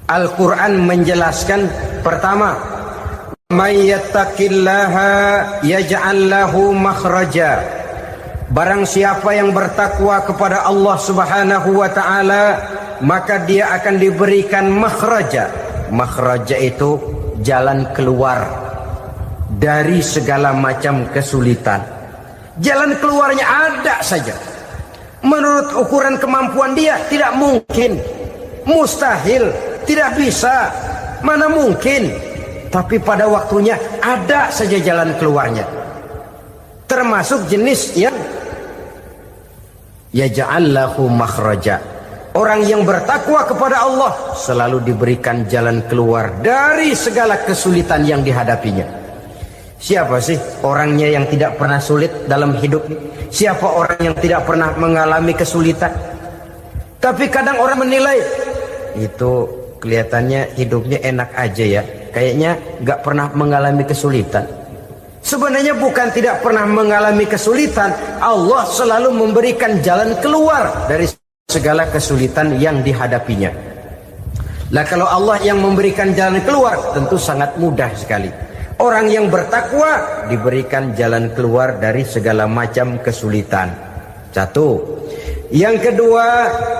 Al-Quran menjelaskan, pertama, may yattaqillaha yaj'al lahu makhraja. Barang siapa yang bertakwa kepada Allah Subhanahu wa taala, maka dia akan diberikan makhraja. Makhraja itu jalan keluar dari segala macam kesulitan. Jalan keluarnya ada saja. Menurut ukuran kemampuan dia tidak mungkin, mustahil, tidak bisa, mana mungkin. Tapi pada waktunya ada saja jalan keluarnya. Termasuk jenis yang yaj'al lahu makhraja. Orang yang bertakwa kepada Allah selalu diberikan jalan keluar dari segala kesulitan yang dihadapinya. Siapa sih orangnya yang tidak pernah sulit dalam hidup? Siapa orang yang tidak pernah mengalami kesulitan? Tapi kadang orang menilai, itu kelihatannya hidupnya enak aja ya, kayaknya gak pernah mengalami kesulitan. Sebenarnya bukan tidak pernah mengalami kesulitan, Allah selalu memberikan jalan keluar dari segala kesulitan yang dihadapinya. Lah kalau Allah yang memberikan jalan keluar, tentu sangat mudah sekali. Orang yang bertakwa diberikan jalan keluar dari segala macam kesulitan. Satu. Yang kedua,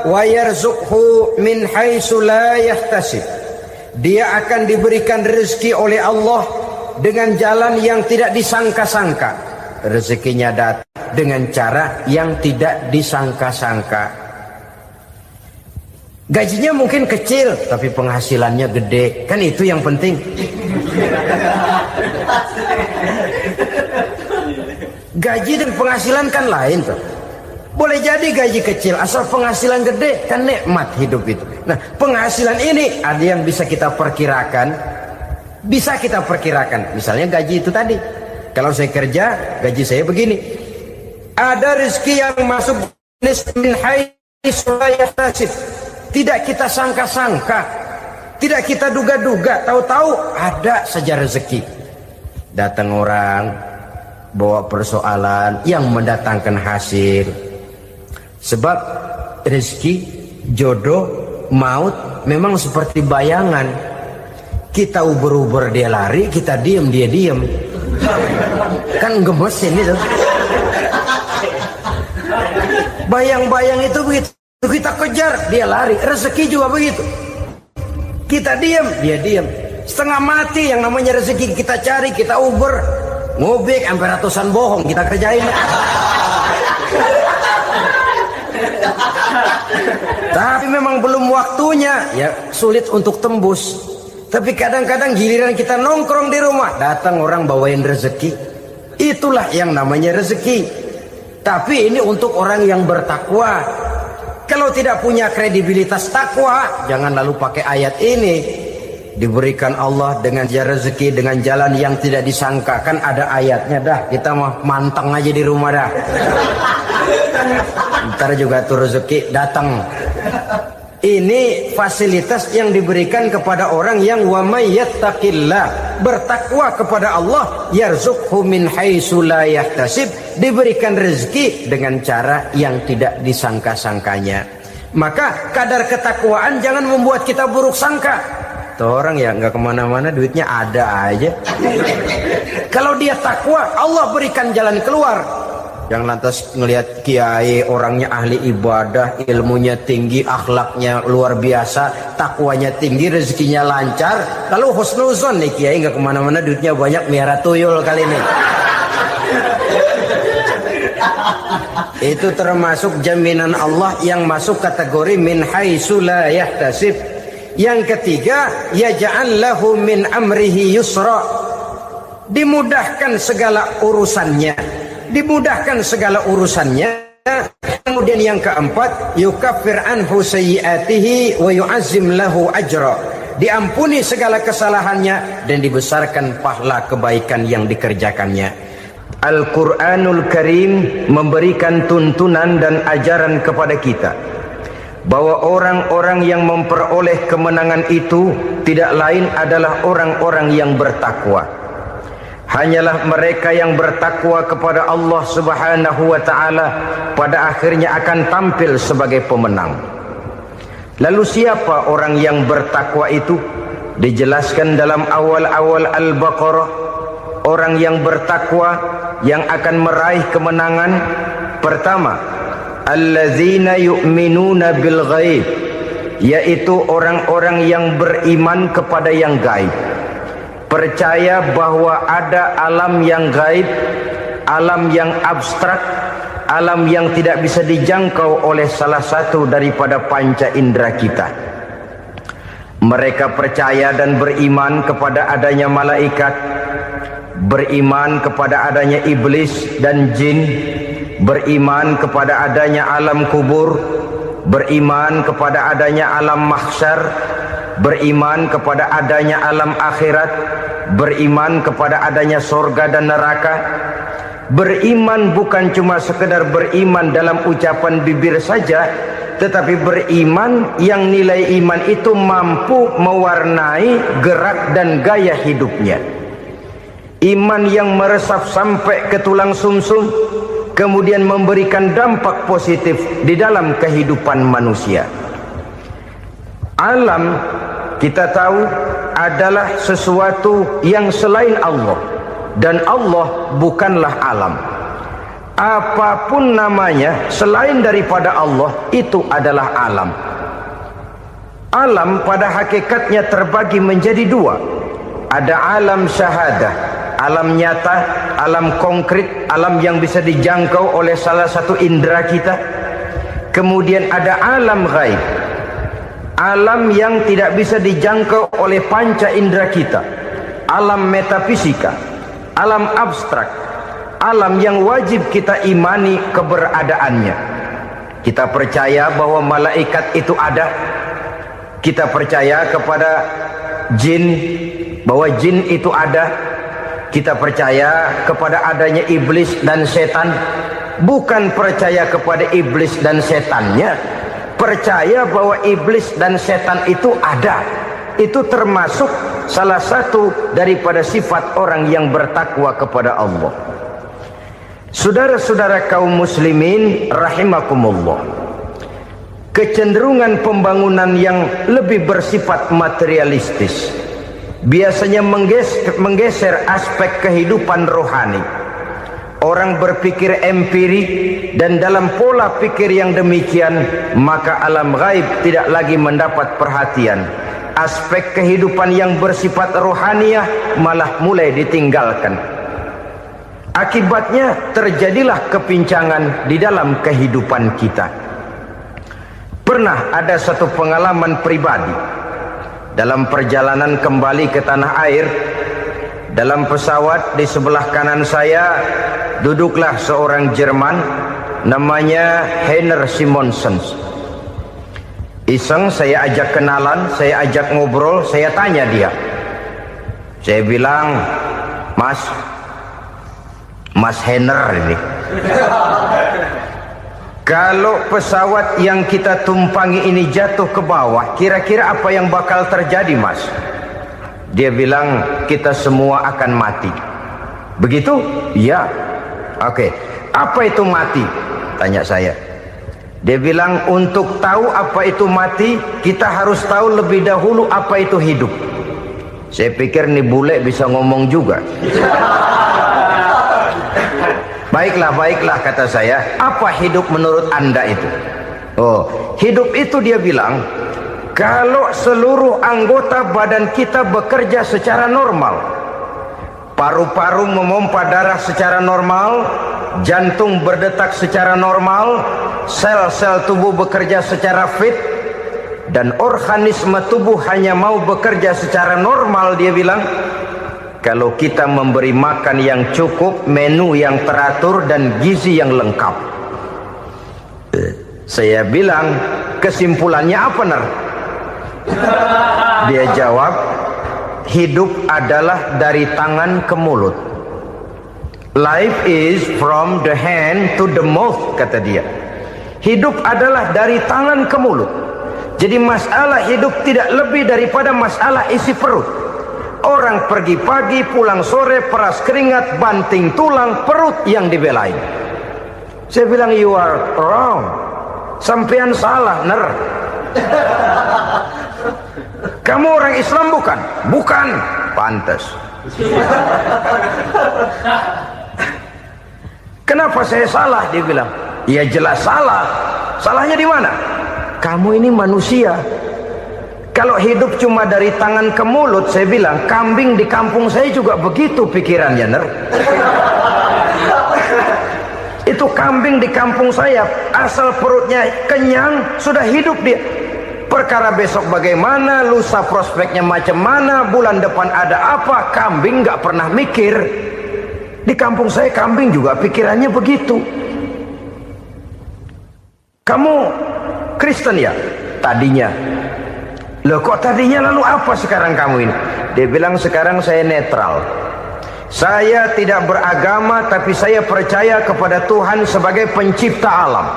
wa yarzuqhu min haitsu la yahtasib. Dia akan diberikan rezeki oleh Allah dengan jalan yang tidak disangka-sangka. Rezekinya datang dengan cara yang tidak disangka-sangka. Gajinya mungkin kecil, tapi penghasilannya gede. Kan itu yang penting. Gaji dan penghasilan kan lain tuh. Boleh jadi gaji kecil, asal penghasilan gede, kan nikmat hidup itu. Nah, penghasilan ini ada yang bisa kita perkirakan. Bisa kita perkirakan, misalnya gaji itu tadi. Kalau saya kerja, gaji saya begini. Ada rezeki yang masuk min haitsu la yahtasib. Tidak kita sangka-sangka, tidak kita duga-duga, tahu-tahu ada saja rezeki. Datang orang bawa persoalan yang mendatangkan hasil. Sebab rezeki, jodoh, maut memang seperti bayangan. Kita uber-uber dia lari, kita diem dia diem. Kan gemesin itu. Bayang-bayang itu begitu. Kita kejar, dia lari. Rezeki juga begitu. Kita diem, dia diem. Setengah mati yang namanya rezeki kita cari, kita uber. Ngobek sampai ratusan bohong kita kerjain. Tapi memang belum waktunya, ya sulit untuk tembus. Tapi kadang-kadang giliran kita nongkrong di rumah, datang orang bawain rezeki. Itulah yang namanya rezeki. Tapi ini untuk orang yang bertakwa. Kalau tidak punya kredibilitas takwa, jangan lalu pakai ayat ini. Diberikan Allah dengan rezeki dengan jalan yang tidak disangka. Kan ada ayatnya dah. Kita mah manteng aja di rumah dah. Ntar juga tuh rezeki datang. Ini fasilitas yang diberikan kepada orang yang wa may yattaqillah, bertakwa kepada Allah, yarzuqhu min haitsu la yahtasib, diberikan rezeki dengan cara yang tidak disangka-sangkanya. Maka kadar ketakwaan jangan membuat kita buruk sangka. Tuh orang ya nggak kemana-mana, duitnya ada aja. Kalau dia takwa, Allah berikan jalan keluar. Yang lantas ngelihat kiai orangnya ahli ibadah, ilmunya tinggi, akhlaknya luar biasa, takwanya tinggi, rezekinya lancar, lalu husnuzon nih kiai nggak kemana-mana, duitnya banyak, miara tuyul kali ini. Itu termasuk jaminan Allah yang masuk kategori min haitsu la yahtasib. Yang ketiga, yaj'al lahu min amrihi yusra, dimudahkan segala urusannya. Dimudahkan segala urusannya. Kemudian yang keempat, yukaffir anhu sayyiatihi wa yu'azzim lahu ajra, diampuni segala kesalahannya dan dibesarkan pahala kebaikan yang dikerjakannya. Al-Quranul Karim memberikan tuntunan dan ajaran kepada kita bahwa orang-orang yang memperoleh kemenangan itu tidak lain adalah orang-orang yang bertakwa. Hanyalah mereka yang bertakwa kepada Allah Subhanahu wa ta'ala pada akhirnya akan tampil sebagai pemenang. Lalu siapa orang yang bertakwa itu? Dijelaskan dalam awal-awal Al-Baqarah, orang yang bertakwa yang akan meraih kemenangan. Pertama, allazina yu'minuna bil ghaib, yaitu orang-orang yang beriman kepada yang gaib. Percaya bahwa ada alam yang gaib, alam yang abstrak, alam yang tidak bisa dijangkau oleh salah satu daripada panca indera kita. Mereka percaya dan beriman kepada adanya malaikat, beriman kepada adanya iblis dan jin, beriman kepada adanya alam kubur, beriman kepada adanya alam mahsyar, beriman kepada adanya alam akhirat, beriman kepada adanya surga dan neraka. Beriman bukan cuma sekedar beriman dalam ucapan bibir saja, tetapi beriman yang nilai iman itu mampu mewarnai gerak dan gaya hidupnya. Iman yang meresap sampai ke tulang sumsum, kemudian memberikan dampak positif di dalam kehidupan manusia. Alam, kita tahu, adalah sesuatu yang selain Allah. Dan Allah bukanlah alam. Apapun namanya selain daripada Allah, itu adalah alam. Alam pada hakikatnya terbagi menjadi dua. Ada alam syahadah, alam nyata, alam konkret, alam yang bisa dijangkau oleh salah satu indera kita. Kemudian ada alam ghaib, alam yang tidak bisa dijangkau oleh panca indera kita, alam metafisika, alam abstrak, alam yang wajib kita imani keberadaannya. Kita percaya bahwa malaikat itu ada. Kita percaya kepada jin, bahwa jin itu ada. Kita percaya kepada adanya iblis dan setan. Bukan percaya kepada iblis dan setannya, percaya bahwa iblis dan setan itu ada. Itu termasuk salah satu daripada sifat orang yang bertakwa kepada Allah. Saudara-saudara kaum muslimin rahimakumullah, kecenderungan pembangunan yang lebih bersifat materialistis biasanya menggeser aspek kehidupan rohani. Orang berpikir empiri, dan dalam pola pikir yang demikian maka alam gaib tidak lagi mendapat perhatian. Aspek kehidupan yang bersifat rohaniah malah mulai ditinggalkan. Akibatnya terjadilah kepincangan di dalam kehidupan kita. Pernah ada satu pengalaman pribadi dalam perjalanan kembali ke tanah air. Dalam pesawat di sebelah kanan saya duduklah seorang Jerman, namanya Heiner Simonsen. Iseng saya ajak kenalan, saya ajak ngobrol, saya tanya dia. Saya bilang, Mas Heiner ini, kalau pesawat yang kita tumpangi ini jatuh ke bawah, kira-kira apa yang bakal terjadi, Mas? Dia bilang, kita semua akan mati. Begitu? Iya. Oke. Apa itu mati? Tanya saya. Dia bilang, untuk tahu apa itu mati, kita harus tahu lebih dahulu apa itu hidup. Saya pikir nih bule bisa ngomong juga. Baiklah kata saya. Apa hidup menurut Anda itu? Oh, hidup itu dia bilang, kalau seluruh anggota badan kita bekerja secara normal, paru-paru memompa darah secara normal, jantung berdetak secara normal, sel-sel tubuh bekerja secara fit, dan organisme tubuh hanya mau bekerja secara normal, dia bilang, kalau kita memberi makan yang cukup, menu yang teratur, dan gizi yang lengkap. Saya bilang, kesimpulannya apa, Ner? Dia jawab, hidup adalah dari tangan ke mulut. Life is from the hand to the mouth, kata dia. Hidup adalah dari tangan ke mulut. Jadi masalah hidup tidak lebih daripada masalah isi perut. Orang pergi pagi, pulang sore, peras keringat, banting tulang, perut yang dibelain. Saya bilang, you are wrong. Sampean salah, Ner. Kamu orang Islam bukan? Bukan. Pantas. Kenapa saya salah? Dia bilang. Ya jelas salah. Salahnya di mana? Kamu ini manusia. Kalau hidup cuma dari tangan ke mulut, saya bilang, kambing di kampung saya juga begitu pikirannya, Ner. Itu kambing di kampung saya, asal perutnya kenyang, sudah hidup dia. Perkara besok bagaimana, lusa prospeknya macam mana, bulan depan ada apa, kambing nggak pernah mikir. Di kampung saya kambing juga pikirannya begitu. Kamu Kristen ya? Tadinya. Loh kok tadinya, lalu apa sekarang kamu ini? Dia bilang sekarang saya netral. Saya tidak beragama, tapi saya percaya kepada Tuhan sebagai pencipta alam.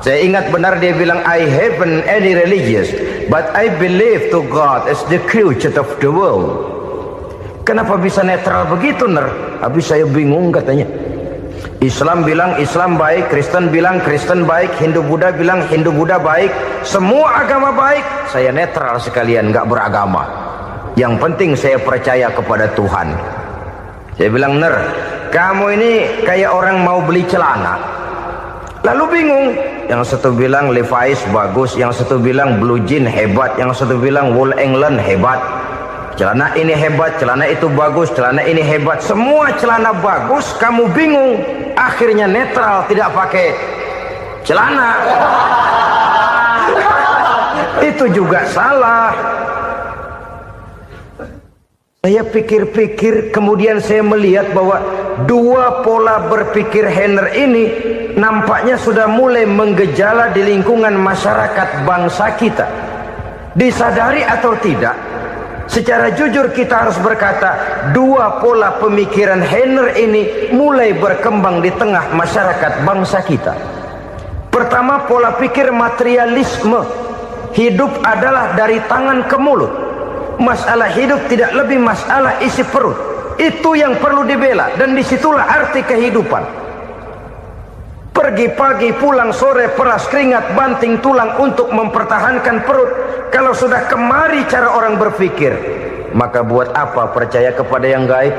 Saya ingat benar dia bilang, I haven't any religious, but I believe to God as the creator of the world. Kenapa bisa netral begitu, Ner? Habis saya bingung katanya. Islam bilang Islam baik, Kristen bilang Kristen baik, Hindu Buddha bilang Hindu Buddha baik, semua agama baik. Saya netral sekalian, nggak beragama. Yang penting saya percaya kepada Tuhan. Saya bilang, Ner, kamu ini kayak orang mau beli celana, lalu bingung. Yang satu bilang Levi's bagus, yang satu bilang Blue Jean hebat, yang satu bilang Wool England hebat. Celana ini hebat, celana itu bagus, celana ini hebat. Semua celana bagus, kamu bingung. Akhirnya netral, tidak pakai celana. Itu juga salah. Saya pikir-pikir, kemudian saya melihat bahwa dua pola berpikir Henner ini nampaknya sudah mulai menggejala di lingkungan masyarakat bangsa kita. Disadari atau tidak, secara jujur kita harus berkata, dua pola pemikiran Henner ini mulai berkembang di tengah masyarakat bangsa kita. Pertama, pola pikir materialisme. Hidup adalah dari tangan ke mulut. Masalah hidup tidak lebih masalah isi perut. Itu yang perlu dibela, dan disitulah arti kehidupan. Pergi pagi, pulang sore, peras keringat, banting tulang untuk mempertahankan perut. Kalau sudah kemari cara orang berpikir, maka buat apa percaya kepada yang gaib?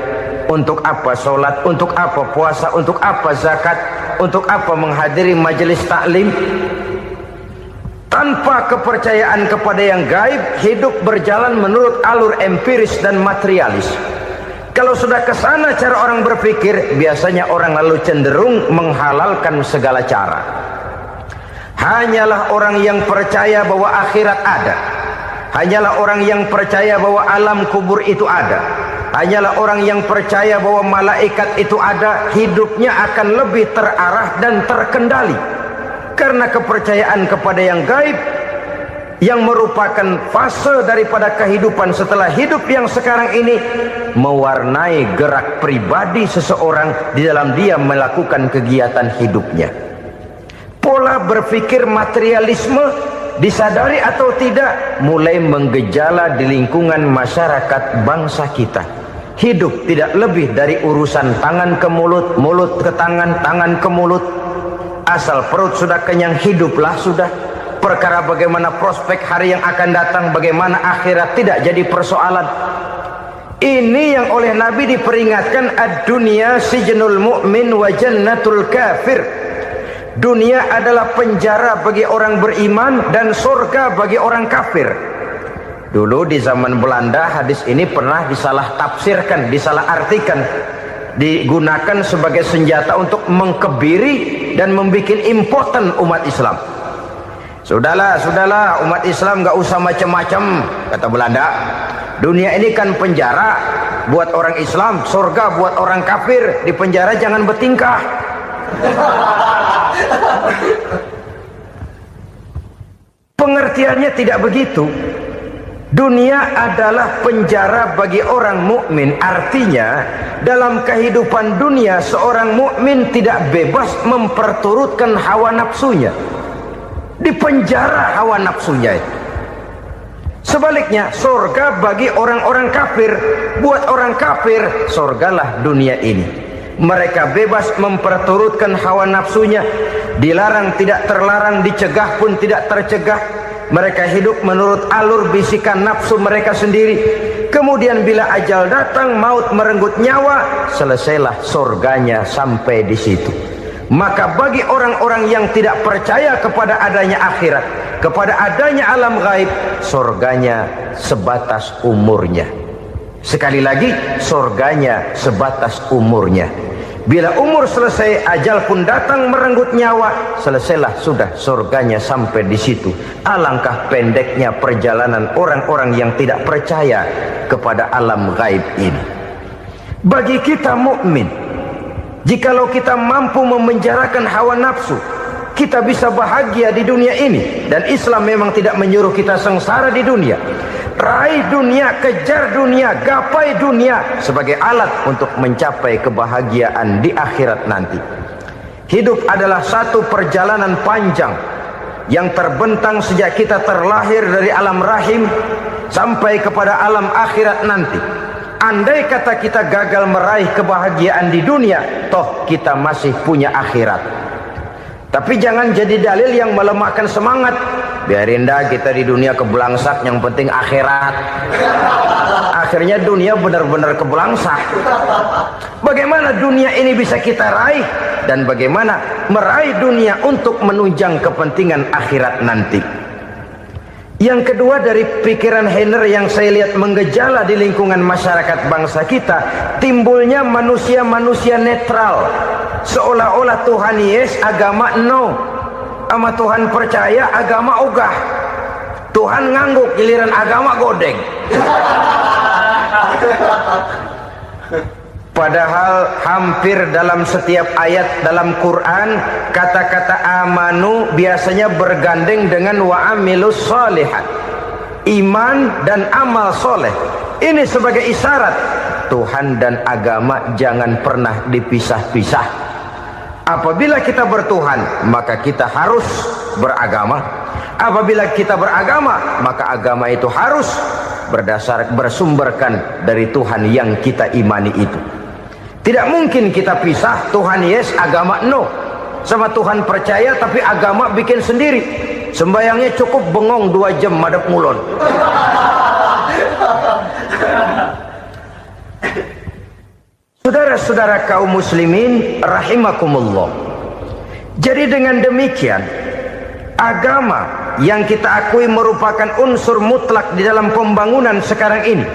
Untuk apa sholat? Untuk apa puasa? Untuk apa zakat? Untuk apa menghadiri majelis taklim? Tanpa kepercayaan kepada yang gaib, hidup berjalan menurut alur empiris dan materialis. Kalau sudah ke sana cara orang berpikir, biasanya orang lalu cenderung menghalalkan segala cara. Hanyalah orang yang percaya bahwa akhirat ada. Hanyalah orang yang percaya bahwa alam kubur itu ada. Hanyalah orang yang percaya bahwa malaikat itu ada, hidupnya akan lebih terarah dan terkendali. Karena kepercayaan kepada yang gaib, yang merupakan fase daripada kehidupan setelah hidup yang sekarang ini, mewarnai gerak pribadi seseorang di dalam dia melakukan kegiatan hidupnya. Pola berpikir materialisme, disadari atau tidak, mulai menggejala di lingkungan masyarakat bangsa kita. Hidup tidak lebih dari urusan tangan ke mulut, mulut ke tangan, tangan ke mulut. Asal perut sudah kenyang, hiduplah sudah. Perkara bagaimana prospek hari yang akan datang, bagaimana akhirat, tidak jadi persoalan. Ini yang oleh Nabi diperingatkan, ad-dunya sijnul mu'min wa jannatul kafir. Dunia adalah penjara bagi orang beriman dan surga bagi orang kafir. Dulu di zaman Belanda hadis ini pernah disalah tafsirkan, disalah artikan, digunakan sebagai senjata untuk mengkebiri dan membuat impoten umat Islam. Sudahlah, umat Islam gak usah macam-macam, kata Belanda. Dunia ini kan penjara buat orang Islam, surga buat orang kafir. Di penjara jangan bertingkah. Pengertiannya tidak begitu. Dunia adalah penjara bagi orang mukmin. Artinya dalam kehidupan dunia seorang mukmin tidak bebas memperturutkan hawa nafsunya. Di penjara hawa nafsunya itu. Sebaliknya, surga bagi orang-orang kafir. Buat orang kafir, surgalah dunia ini. Mereka bebas memperturutkan hawa nafsunya. Dilarang tidak terlarang, dicegah pun tidak tercegah. mereka hidup menurut alur bisikan nafsu mereka sendiri. Kemudian bila ajal datang, maut merenggut nyawa, selesailah surganya sampai di situ. Maka bagi orang-orang yang tidak percaya kepada adanya akhirat, kepada adanya alam gaib, surganya sebatas umurnya. Sekali lagi, surganya sebatas umurnya. Bila umur selesai, ajal pun datang merenggut nyawa, selesailah sudah surganya sampai di situ. Alangkah pendeknya perjalanan orang-orang yang tidak percaya kepada alam gaib ini. Bagi kita mukmin, jikalau kita mampu memenjarakan hawa nafsu, kita bisa bahagia di dunia ini. Dan Islam memang tidak menyuruh kita sengsara di dunia. Raih dunia, kejar dunia, gapai dunia sebagai alat untuk mencapai kebahagiaan di akhirat nanti. Hidup adalah satu perjalanan panjang yang terbentang sejak kita terlahir dari alam rahim sampai kepada alam akhirat nanti. Andai kata kita gagal meraih kebahagiaan di dunia, toh kita masih punya akhirat. Tapi jangan jadi dalil yang melemahkan semangat. Biarin dah kita di dunia kebelangsak, yang penting akhirat. Akhirnya dunia benar-benar kebelangsak. Bagaimana dunia ini bisa kita raih, dan bagaimana meraih dunia untuk menunjang kepentingan akhirat nanti. Yang kedua, dari pikiran Heiner yang saya lihat menggejala di lingkungan masyarakat bangsa kita, timbulnya manusia-manusia netral. Seolah-olah Tuhan yes, agama no. Sama Tuhan percaya, agama ogah. Tuhan ngangguk, giliran agama godeng. Padahal hampir dalam setiap ayat dalam Quran, kata-kata amanu biasanya bergandeng dengan wa amilus sholihat, iman dan amal soleh. Ini sebagai isyarat Tuhan dan agama jangan pernah dipisah-pisah. Apabila kita bertuhan, maka kita harus beragama. Apabila kita beragama, maka agama itu harus bersumberkan dari Tuhan yang kita imani itu. Tidak mungkin kita pisah, Tuhan yes, agama no. Sama Tuhan percaya tapi agama bikin sendiri. Sembayangnya cukup bengong 2 jam madep ngulon. Saudara-saudara kaum muslimin rahimakumullah. Jadi dengan demikian, agama yang kita akui merupakan unsur mutlak di dalam pembangunan sekarang ini,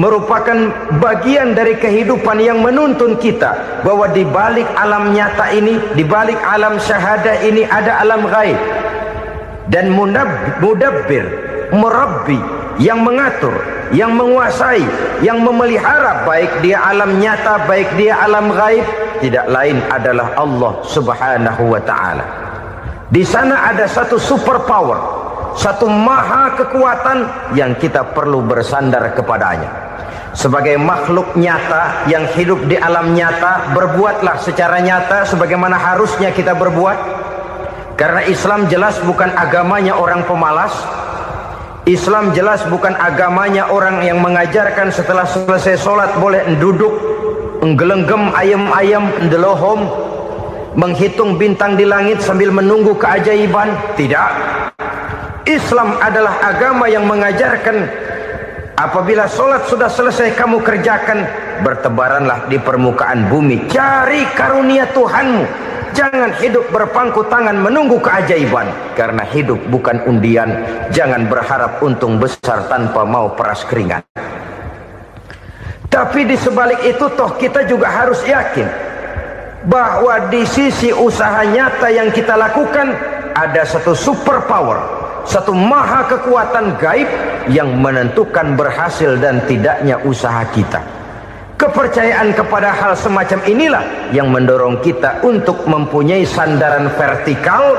merupakan bagian dari kehidupan yang menuntun kita bahwa di balik alam nyata ini, di balik alam syahadah ini ada alam gaib. Dan mudabbir, murabbi, yang mengatur, yang menguasai, yang memelihara baik dia alam nyata, baik dia alam gaib, tidak lain adalah Allah Subhanahu wa ta'ala. Di sana ada satu super power, satu maha kekuatan yang kita perlu bersandar kepadanya. Sebagai makhluk nyata yang hidup di alam nyata, berbuatlah secara nyata sebagaimana harusnya kita berbuat. Karena Islam jelas bukan agamanya orang pemalas. Islam jelas bukan agamanya orang yang mengajarkan setelah selesai sholat boleh duduk, nggelenggem ayam-ayam, ndelohom, menghitung bintang di langit sambil menunggu keajaiban. Tidak. Islam adalah agama yang mengajarkan apabila sholat sudah selesai kamu kerjakan, bertebaranlah di permukaan bumi, cari karunia Tuhanmu. Jangan hidup berpangku tangan menunggu keajaiban. Karena hidup bukan undian. Jangan berharap untung besar tanpa mau peras keringat. Tapi di sebalik itu toh kita juga harus yakin bahwa di sisi usaha nyata yang kita lakukan ada satu super power, satu maha kekuatan gaib yang menentukan berhasil dan tidaknya usaha kita. Kepercayaan kepada hal semacam inilah yang mendorong kita untuk mempunyai sandaran vertikal,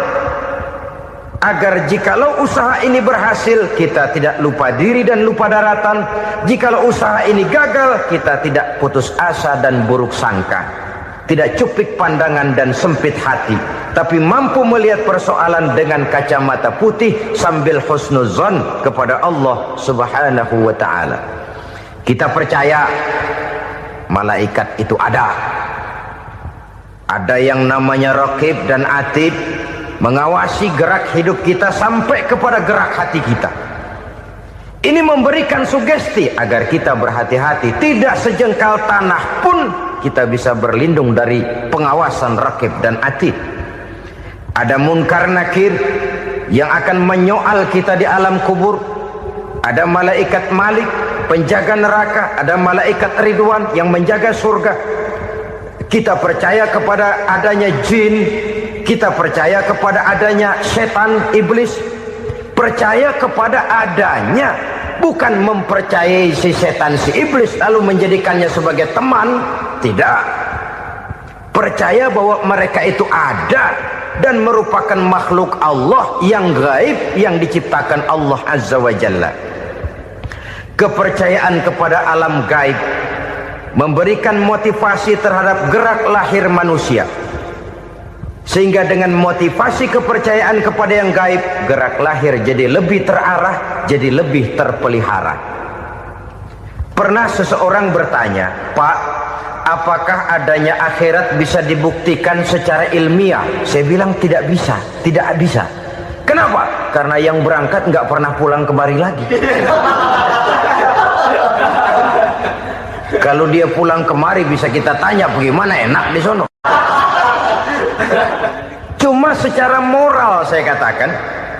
agar jikalau usaha ini berhasil, kita tidak lupa diri dan lupa daratan. Jikalau usaha ini gagal, kita tidak putus asa dan buruk sangka, tidak cupik pandangan dan sempit hati, tapi mampu melihat persoalan dengan kacamata putih sambil husnuzon kepada Allah Subhanahu wa ta'ala. Kita percaya malaikat itu ada yang namanya Raqib dan Atid, mengawasi gerak hidup kita sampai kepada gerak hati kita. Ini memberikan sugesti agar kita berhati-hati, tidak sejengkal tanah pun kita bisa berlindung dari pengawasan rakib dan atid. Ada munkar nakir yang akan menyoal kita di alam kubur. Ada malaikat Malik, penjaga neraka. Ada malaikat Ridwan yang menjaga surga. Kita percaya kepada adanya jin, kita percaya kepada adanya setan, iblis. Percaya kepada adanya, bukan mempercayai si setan, si iblis lalu menjadikannya sebagai teman. Tidak. Percaya bahwa mereka itu ada dan merupakan makhluk Allah yang gaib yang diciptakan Allah Azza wa Jalla. Kepercayaan kepada alam gaib memberikan motivasi terhadap gerak lahir manusia, sehingga dengan motivasi kepercayaan kepada yang gaib, gerak lahir jadi lebih terarah, jadi lebih terpelihara. Pernah seseorang bertanya, "Pak, apakah adanya akhirat bisa dibuktikan secara ilmiah?" Saya bilang tidak bisa, tidak bisa. Kenapa? Karena yang berangkat nggak pernah pulang kembali lagi. Kalau dia pulang kemari bisa kita tanya bagaimana enak di sono. Cuma secara moral saya katakan,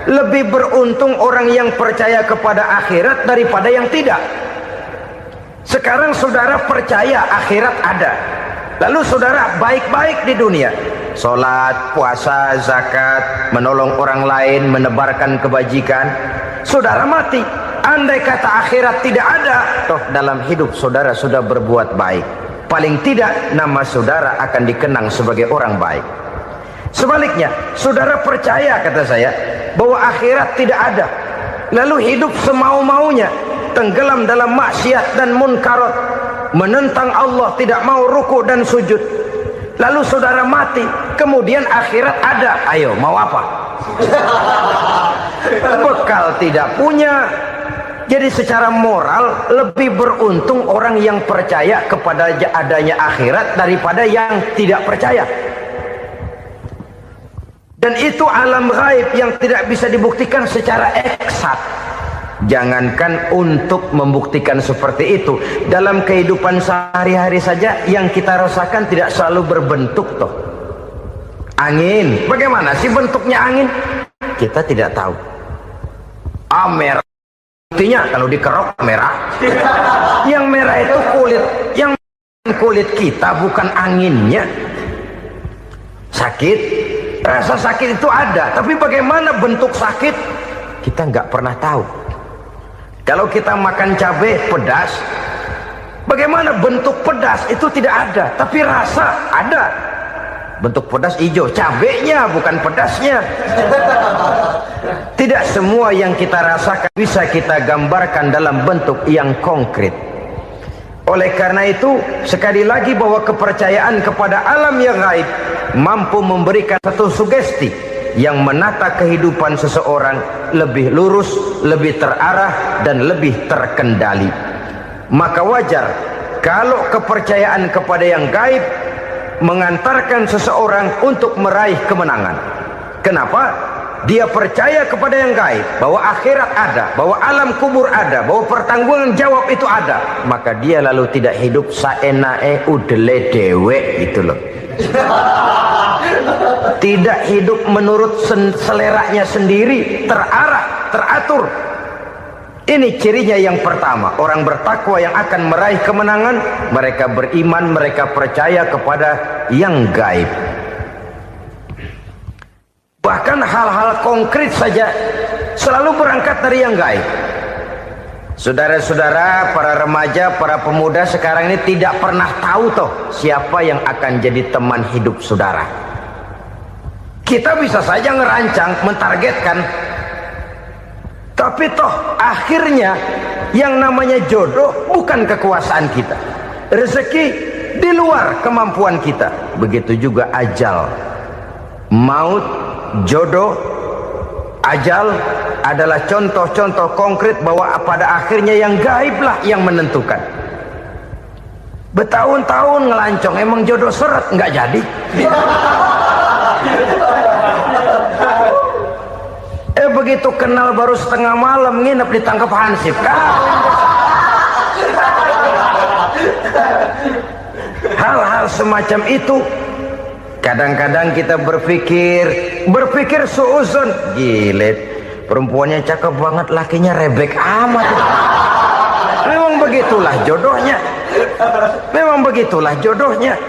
lebih beruntung orang yang percaya kepada akhirat daripada yang tidak. Sekarang saudara percaya akhirat ada, lalu saudara baik-baik di dunia, sholat, puasa, zakat, menolong orang lain, menebarkan kebajikan. Saudara mati, andai kata akhirat tidak ada, toh dalam hidup saudara sudah berbuat baik, paling tidak nama saudara akan dikenang sebagai orang baik. Sebaliknya, saudara percaya, kata saya, bahwa akhirat tidak ada, lalu hidup semau-maunya, tenggelam dalam maksiat dan munkarat, menentang Allah, tidak mau ruku dan sujud, lalu saudara mati, kemudian akhirat ada, ayo mau apa? Bekal tidak punya. Jadi secara moral lebih beruntung orang yang percaya kepada adanya akhirat daripada yang tidak percaya. Dan itu alam gaib yang tidak bisa dibuktikan secara eksak. Jangankan untuk membuktikan seperti itu, dalam kehidupan sehari-hari saja yang kita rasakan tidak selalu berbentuk toh. Angin, bagaimana sih bentuknya angin? Kita tidak tahu. Merah, buktinya kalau dikerok merah. Yang merah itu kulit, yang kulit kita bukan anginnya. Sakit, rasa sakit itu ada, tapi bagaimana bentuk sakit kita nggak pernah tahu. Kalau kita makan cabai pedas, bagaimana bentuk pedas itu tidak ada, tapi rasa ada. Bentuk pedas hijau, cabenya bukan pedasnya. Tidak semua yang kita rasakan bisa kita gambarkan dalam bentuk yang konkret. Oleh karena itu, sekali lagi bahwa kepercayaan kepada alam yang gaib mampu memberikan satu sugesti yang menata kehidupan seseorang lebih lurus, lebih terarah, dan lebih terkendali. Maka wajar kalau kepercayaan kepada yang gaib mengantarkan seseorang untuk meraih kemenangan. Kenapa? Dia percaya kepada yang gaib, bahwa akhirat ada, bahwa alam kubur ada, bahwa pertanggungan jawab itu ada. Maka dia lalu tidak hidup saenae udele dewe gitu loh. Tidak hidup menurut seleranya sendiri, terarah, teratur. Ini cirinya yang pertama, orang bertakwa yang akan meraih kemenangan, mereka beriman, mereka percaya kepada yang gaib. Bahkan hal-hal konkret saja selalu berangkat dari yang gaib. Saudara-saudara, para remaja, para pemuda sekarang ini tidak pernah tahu toh siapa yang akan jadi teman hidup saudara. Kita bisa saja ngerancang, mentargetkan, tapi toh akhirnya yang namanya jodoh bukan kekuasaan kita. Rezeki di luar kemampuan kita. Begitu juga ajal. Maut, jodoh, ajal adalah contoh-contoh konkret bahwa pada akhirnya yang gaiblah yang menentukan. Bertahun-tahun ngelancong, emang jodoh seret, nggak jadi. begitu kenal baru setengah malam nginep ditangkap hansip. Hal-hal semacam itu kadang-kadang kita berpikir suuzon, gilet, perempuannya cakep banget, lakinya rebek amat. Memang begitulah jodohnya. Memang begitulah jodohnya.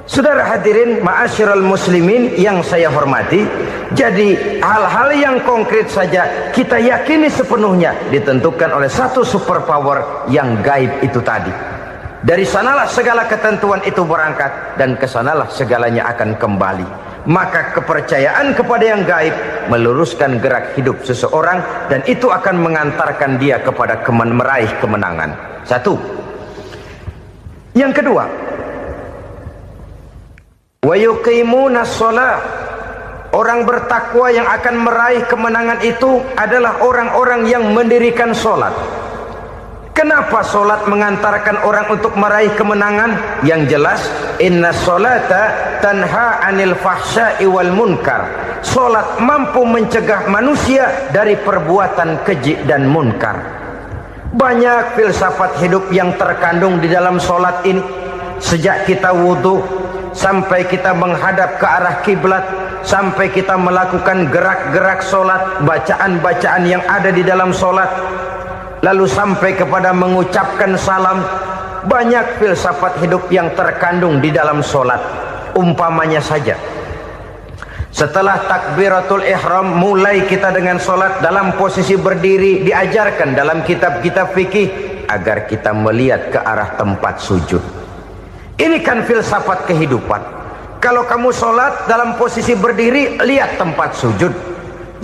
Saudara hadirin ma'asyiral muslimin yang saya hormati, jadi hal-hal yang konkret saja kita yakini sepenuhnya ditentukan oleh satu superpower yang gaib itu tadi. Dari sanalah segala ketentuan itu berangkat dan kesanalah segalanya akan kembali. Maka kepercayaan kepada yang gaib meluruskan gerak hidup seseorang dan itu akan mengantarkan dia kepada meraih kemenangan. Satu. Yang kedua, wa yuqimunas shalah. Orang bertakwa yang akan meraih kemenangan itu adalah orang-orang yang mendirikan sholat. Kenapa sholat mengantarkan orang untuk meraih kemenangan? Yang jelas, inna sholata tanha anil fahsya'i wal munkar. Sholat mampu mencegah manusia dari perbuatan keji dan munkar. Banyak filsafat hidup yang terkandung di dalam sholat ini. Sejak kita wudhu sampai kita menghadap ke arah kiblat, sampai kita melakukan gerak-gerak sholat, bacaan-bacaan yang ada di dalam sholat, lalu sampai kepada mengucapkan salam. Banyak filsafat hidup yang terkandung di dalam sholat. Umpamanya saja, setelah takbiratul ihram mulai kita dengan sholat dalam posisi berdiri, diajarkan dalam kitab-kitab fikih agar kita melihat ke arah tempat sujud. Ini kan filsafat kehidupan. Kalau kamu sholat dalam posisi berdiri, lihat tempat sujud.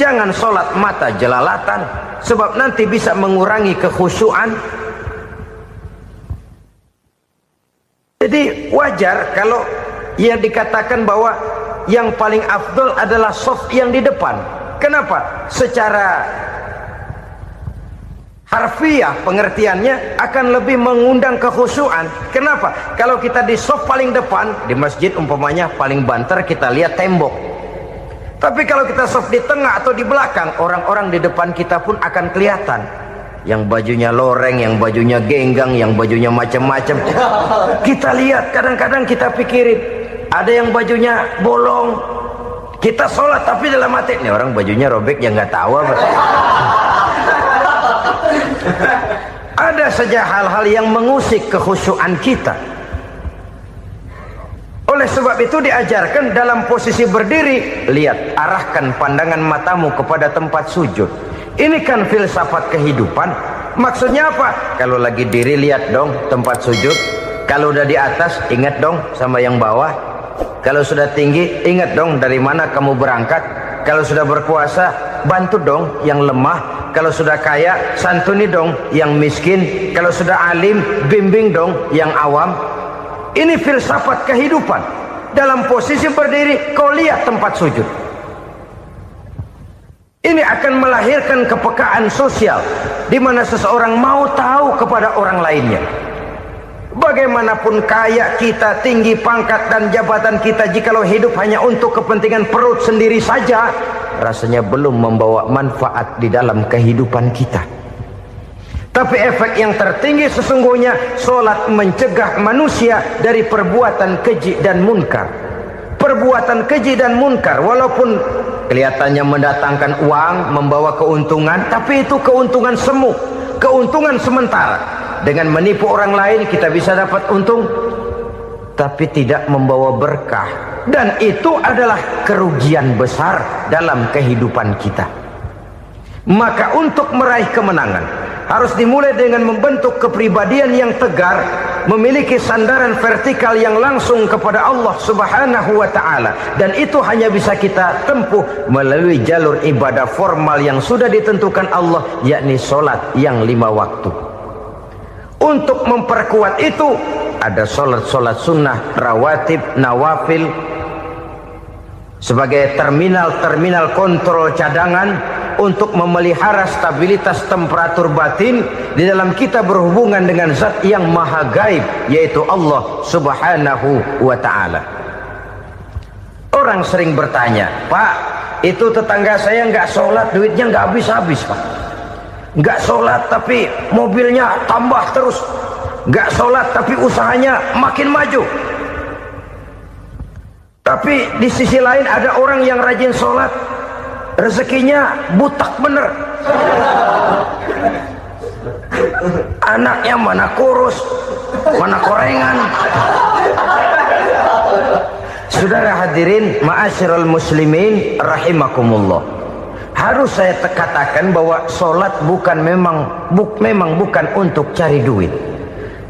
Jangan sholat mata jelalatan, sebab nanti bisa mengurangi kekhusyuan. Jadi wajar kalau yang dikatakan bahwa yang paling afdol adalah shaf yang di depan. Kenapa? Secara harfiah pengertiannya akan lebih mengundang kekhusyuan. Kenapa? Kalau kita di shaf paling depan di masjid umpamanya paling banter kita lihat tembok. Tapi kalau kita shaf di tengah atau di belakang, orang-orang di depan kita pun akan kelihatan. Yang bajunya loreng, yang bajunya genggang, yang bajunya macam-macam. Kita lihat, kadang-kadang kita pikirin, ada yang bajunya bolong. Kita sholat tapi dalam hati, ini orang bajunya robek yang nggak tahu apa. Ada saja hal-hal yang mengusik kekhusyuan kita. Oleh sebab itu diajarkan dalam posisi berdiri, lihat, arahkan pandangan matamu kepada tempat sujud. Ini kan filsafat kehidupan. Maksudnya apa? Kalau lagi diri lihat dong tempat sujud. Kalau udah di atas ingat dong sama yang bawah. Kalau sudah tinggi ingat dong dari mana kamu berangkat. Kalau sudah berkuasa bantu dong yang lemah. Kalau sudah kaya santuni dong yang miskin. Kalau sudah alim bimbing dong yang awam. Ini filsafat kehidupan. Dalam posisi berdiri kau lihat tempat sujud. Ini akan melahirkan kepekaan sosial di mana seseorang mau tahu kepada orang lainnya. Bagaimanapun kaya kita, tinggi pangkat dan jabatan kita, jikalau hidup hanya untuk kepentingan perut sendiri saja, rasanya belum membawa manfaat di dalam kehidupan kita. Tapi efek yang tertinggi sesungguhnya, sholat mencegah manusia dari perbuatan keji dan munkar. Perbuatan keji dan munkar walaupun kelihatannya mendatangkan uang, membawa keuntungan, tapi itu keuntungan semu, keuntungan sementara. Dengan menipu orang lain kita bisa dapat untung, tapi tidak membawa berkah. Dan itu adalah kerugian besar dalam kehidupan kita. Maka untuk meraih kemenangan harus dimulai dengan membentuk kepribadian yang tegar, memiliki sandaran vertikal yang langsung kepada Allah Subhanahu wa ta'ala. Dan itu hanya bisa kita tempuh melalui jalur ibadah formal yang sudah ditentukan Allah, yakni sholat yang 5 waktu. Untuk memperkuat itu ada sholat-sholat sunnah, rawatib, nawafil sebagai terminal-terminal kontrol cadangan untuk memelihara stabilitas temperatur batin di dalam kita berhubungan dengan zat yang maha gaib, yaitu Allah Subhanahu wa ta'ala. Orang sering bertanya, Pak, itu tetangga saya nggak sholat, duitnya nggak habis-habis Pak. Nggak sholat tapi mobilnya tambah terus. Nggak sholat tapi usahanya makin maju. Tapi di sisi lain ada orang yang rajin sholat, rezekinya butak bener. Anaknya mana kurus, mana korengan. Saudara hadirin ma'asyiral muslimin rahimakumullah. Harus saya katakan bahwa sholat memang bukan untuk cari duit.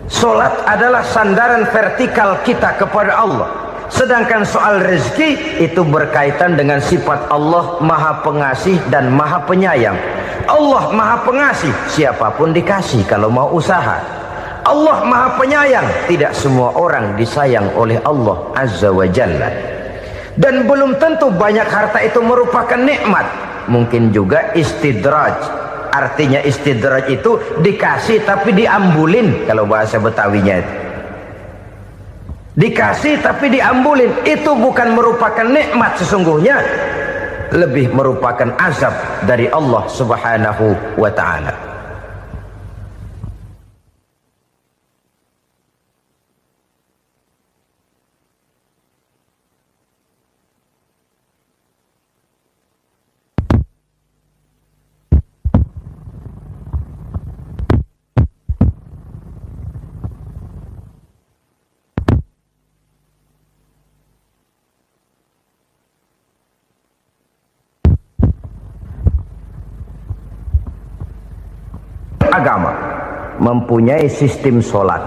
Sholat adalah sandaran vertikal kita kepada Allah. Sedangkan soal rezeki itu berkaitan dengan sifat Allah Maha Pengasih dan Maha Penyayang. Allah Maha Pengasih, siapapun dikasih kalau mau usaha. Allah Maha Penyayang, tidak semua orang disayang oleh Allah Azza wa Jalla. Dan belum tentu banyak harta itu merupakan nikmat. Mungkin juga istidraj. Artinya istidraj itu dikasih tapi diambulin, kalau bahasa Betawinya itu. Dikasih tapi diambulin, itu bukan merupakan nikmat sesungguhnya, lebih merupakan azab dari Allah Subhanahu wa ta'ala. Agama mempunyai sistem sholat,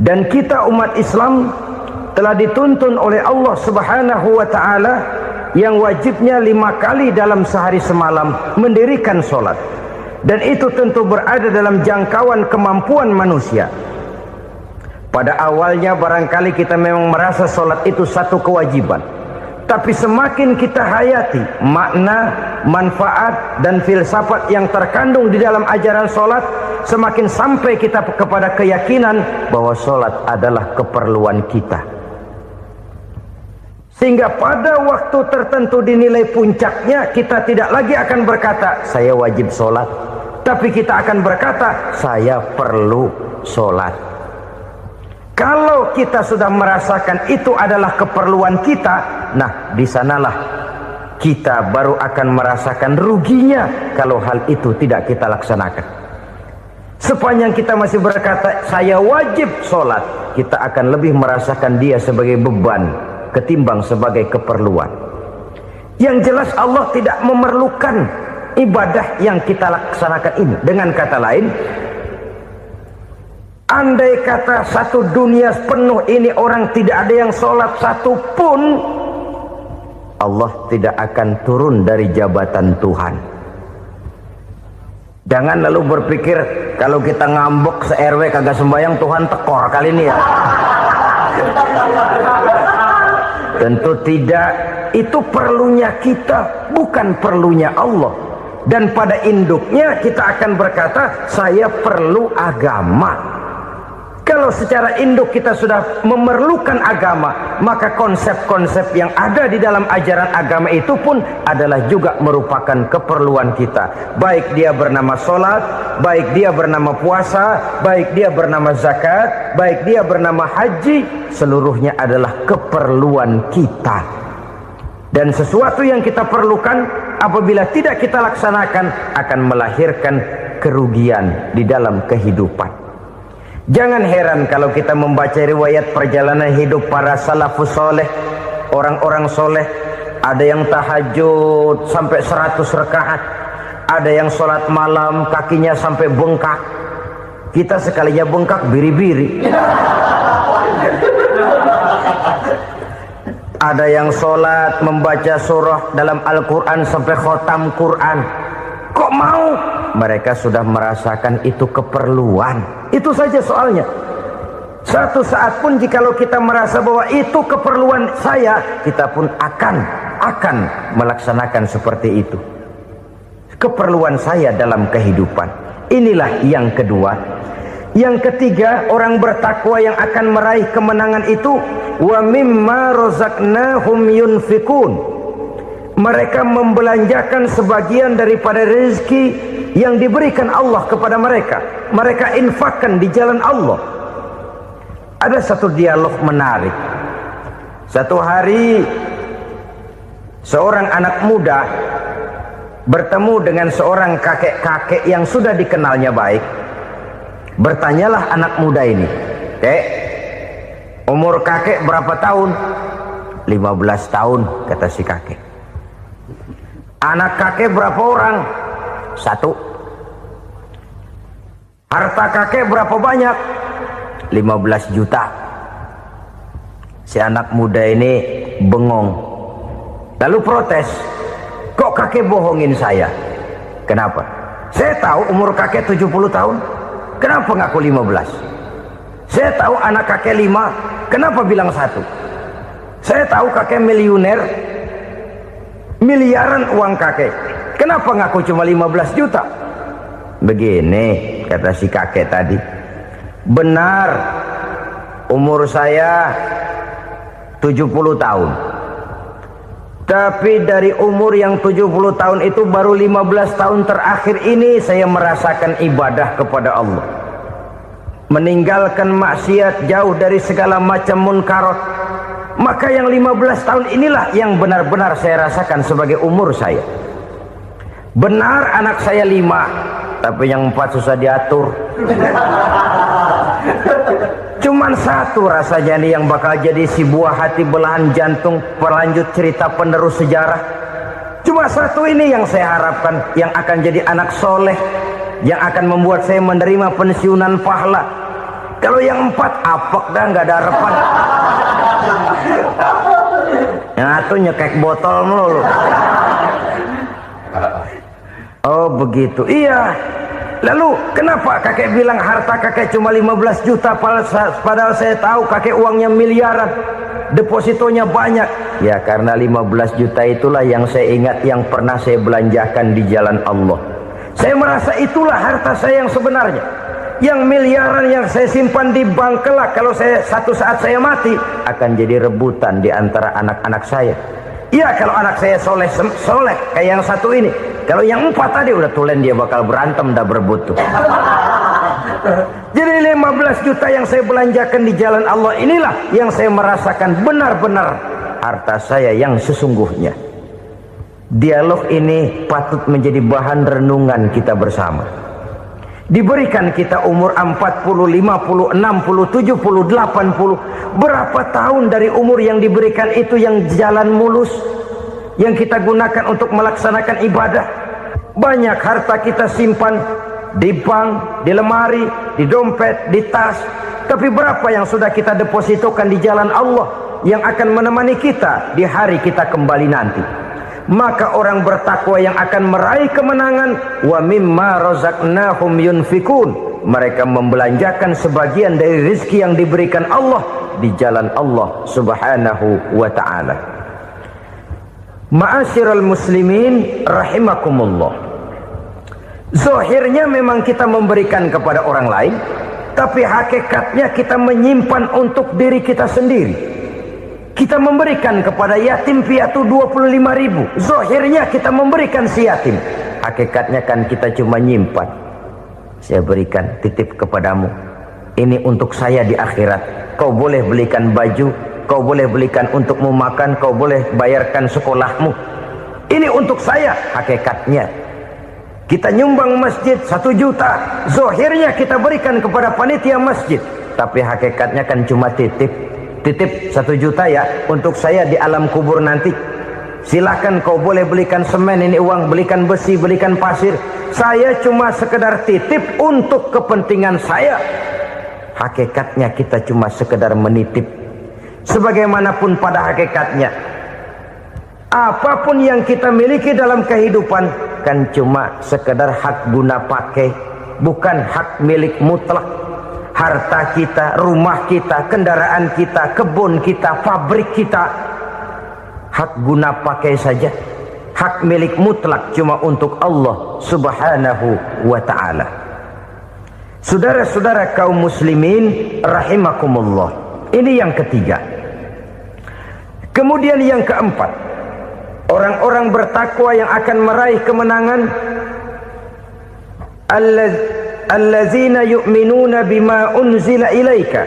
dan kita umat Islam telah dituntun oleh Allah Subhanahu wa ta'ala yang wajibnya 5 kali dalam sehari semalam mendirikan sholat, dan itu tentu berada dalam jangkauan kemampuan manusia. Pada awalnya barangkali kita memang merasa sholat itu satu kewajiban, tapi semakin kita hayati makna, manfaat dan filsafat yang terkandung di dalam ajaran sholat, semakin sampai kita kepada keyakinan bahwa sholat adalah keperluan kita. Sehingga pada waktu tertentu dinilai puncaknya, kita tidak lagi akan berkata saya wajib sholat, tapi kita akan berkata saya perlu sholat. Kalau kita sudah merasakan itu adalah keperluan kita, nah di sanalah kita baru akan merasakan ruginya kalau hal itu tidak kita laksanakan. Sepanjang kita masih berkata saya wajib sholat, kita akan lebih merasakan dia sebagai beban ketimbang sebagai keperluan. Yang jelas Allah tidak memerlukan ibadah yang kita laksanakan ini. Dengan kata lain, andai kata satu dunia penuh ini orang tidak ada yang sholat satu pun, Allah tidak akan turun dari jabatan Tuhan. Jangan lalu berpikir kalau kita ngambek se-RW kagak sembahyang Tuhan tekor kali ini ya. Tentu tidak. Itu perlunya kita, bukan perlunya Allah. Dan pada induknya kita akan berkata saya perlu agama. Kalau secara induk kita sudah memerlukan agama, maka konsep-konsep yang ada di dalam ajaran agama itu pun adalah juga merupakan keperluan kita. Baik dia bernama sholat, baik dia bernama puasa, baik dia bernama zakat, baik dia bernama haji, seluruhnya adalah keperluan kita. Dan sesuatu yang kita perlukan apabila tidak kita laksanakan akan melahirkan kerugian di dalam kehidupan. Jangan heran kalau kita membaca riwayat perjalanan hidup para salafus soleh, orang-orang soleh. Ada yang tahajud sampai 100 rakaat, ada yang sholat malam kakinya sampai bengkak. Kita sekalinya bengkak biri-biri. Ada yang sholat membaca surah dalam Al-Quran sampai khotam Quran. Kok mau? Mereka sudah merasakan itu keperluan. Itu saja soalnya. Satu saat pun jikalau kita merasa bahwa itu keperluan saya, kita pun akan melaksanakan seperti itu. Keperluan saya dalam kehidupan. Inilah yang kedua. Yang ketiga, orang bertakwa yang akan meraih kemenangan itu wa mimma razaqnahum yunfikun. Mereka membelanjakan sebagian daripada rezeki yang diberikan Allah kepada mereka. Mereka infakkan di jalan Allah. Ada satu dialog menarik. Satu hari seorang anak muda bertemu dengan seorang kakek-kakek yang sudah dikenalnya baik. Bertanyalah anak muda ini, "Kek, umur kakek berapa tahun?" 15 tahun, kata si kakek. "Anak kakek berapa orang?" 1. "Harta kakek berapa banyak?" 15 juta. Si anak muda ini bengong, lalu protes, "Kok kakek bohongin saya?" "Kenapa?" "Saya tahu umur kakek 70 tahun. Kenapa ngaku 15? Saya tahu anak kakek 5. Kenapa bilang 1? Saya tahu kakek miliuner, miliaran uang kakek. Kenapa ngaku cuma 15 juta? "Begini," kata si kakek tadi, "benar umur saya 70 tahun. Tapi dari umur yang 70 tahun itu baru 15 tahun terakhir ini saya merasakan ibadah kepada Allah. Meninggalkan maksiat, jauh dari segala macam munkarat. Maka yang 15 tahun inilah yang benar-benar saya rasakan sebagai umur saya. Benar anak saya 5, tapi yang 4 susah diatur. Cuman 1 rasanya nih yang bakal jadi si buah hati, belahan jantung, pelanjut cerita penerus sejarah. Cuma 1 ini yang saya harapkan, yang akan jadi anak soleh, yang akan membuat saya menerima pensiunan pahala. Kalau yang 4 apek dah, nggak ada harapan. Yang 1 nyekek botol mulu." "Oh begitu." "Iya. Lalu kenapa kakek bilang harta kakek cuma 15 juta padahal saya tahu kakek uangnya miliaran, depositonya banyak?" "Ya karena 15 juta itulah yang saya ingat yang pernah saya belanjakan di jalan Allah. Saya merasa itulah harta saya yang sebenarnya. Yang miliaran yang saya simpan di bank kelak kalau satu saat saya mati akan jadi rebutan di antara anak-anak saya. Iya kalau anak saya soleh kayak yang 1 ini. Kalau yang 4 tadi udah tulen dia bakal berantem dah berebut tuh." Jadi 15 juta yang saya belanjakan di jalan Allah inilah yang saya merasakan benar-benar harta saya yang sesungguhnya. Dialog ini patut menjadi bahan renungan kita bersama. Diberikan kita umur 40, 50, 60, 70, 80. Berapa tahun dari umur yang diberikan itu yang jalan mulus, yang kita gunakan untuk melaksanakan ibadah. Banyak harta kita simpan di bank, di lemari, di dompet, di tas. Tapi berapa yang sudah kita depositokan di jalan Allah yang akan menemani kita di hari kita kembali nanti? Maka orang bertakwa yang akan meraih kemenangan, wa mimma razaqnahum yunfikun, mereka membelanjakan sebagian dari rezeki yang diberikan Allah di jalan Allah Subhanahu wa ta'ala. Ma'asyiral muslimin rahimakumullah. Zahirnya memang kita memberikan kepada orang lain, tapi hakikatnya kita menyimpan untuk diri kita sendiri. Kita memberikan kepada yatim piatu 25.000. Zahirnya kita memberikan si yatim, hakikatnya kan kita cuma nyimpan. Saya berikan, titip kepadamu, ini untuk saya di akhirat. Kau boleh belikan baju, kau boleh belikan untukmu makan, kau boleh bayarkan sekolahmu. Ini untuk saya. Hakikatnya kita nyumbang masjid 1 juta, zahirnya kita berikan kepada panitia masjid, tapi hakikatnya kan cuma titip 1 juta ya untuk saya di alam kubur nanti. Silakan kau boleh belikan semen, ini uang, belikan besi, belikan pasir. Saya cuma sekedar titip untuk kepentingan saya. Hakikatnya kita cuma sekedar menitip. Sebagaimanapun pada hakikatnya, apapun yang kita miliki dalam kehidupan kan cuma sekedar hak guna pakai, bukan hak milik mutlak. Harta kita, rumah kita, kendaraan kita, kebun kita, pabrik kita, hak guna pakai saja. Hak milik mutlak cuma untuk Allah Subhanahu wa ta'ala. Saudara-saudara kaum muslimin rahimakumullah. Ini yang ketiga. Kemudian yang keempat, Orang-orang bertakwa yang akan meraih kemenangan, allazina yu'minuna bima unzila ilaika,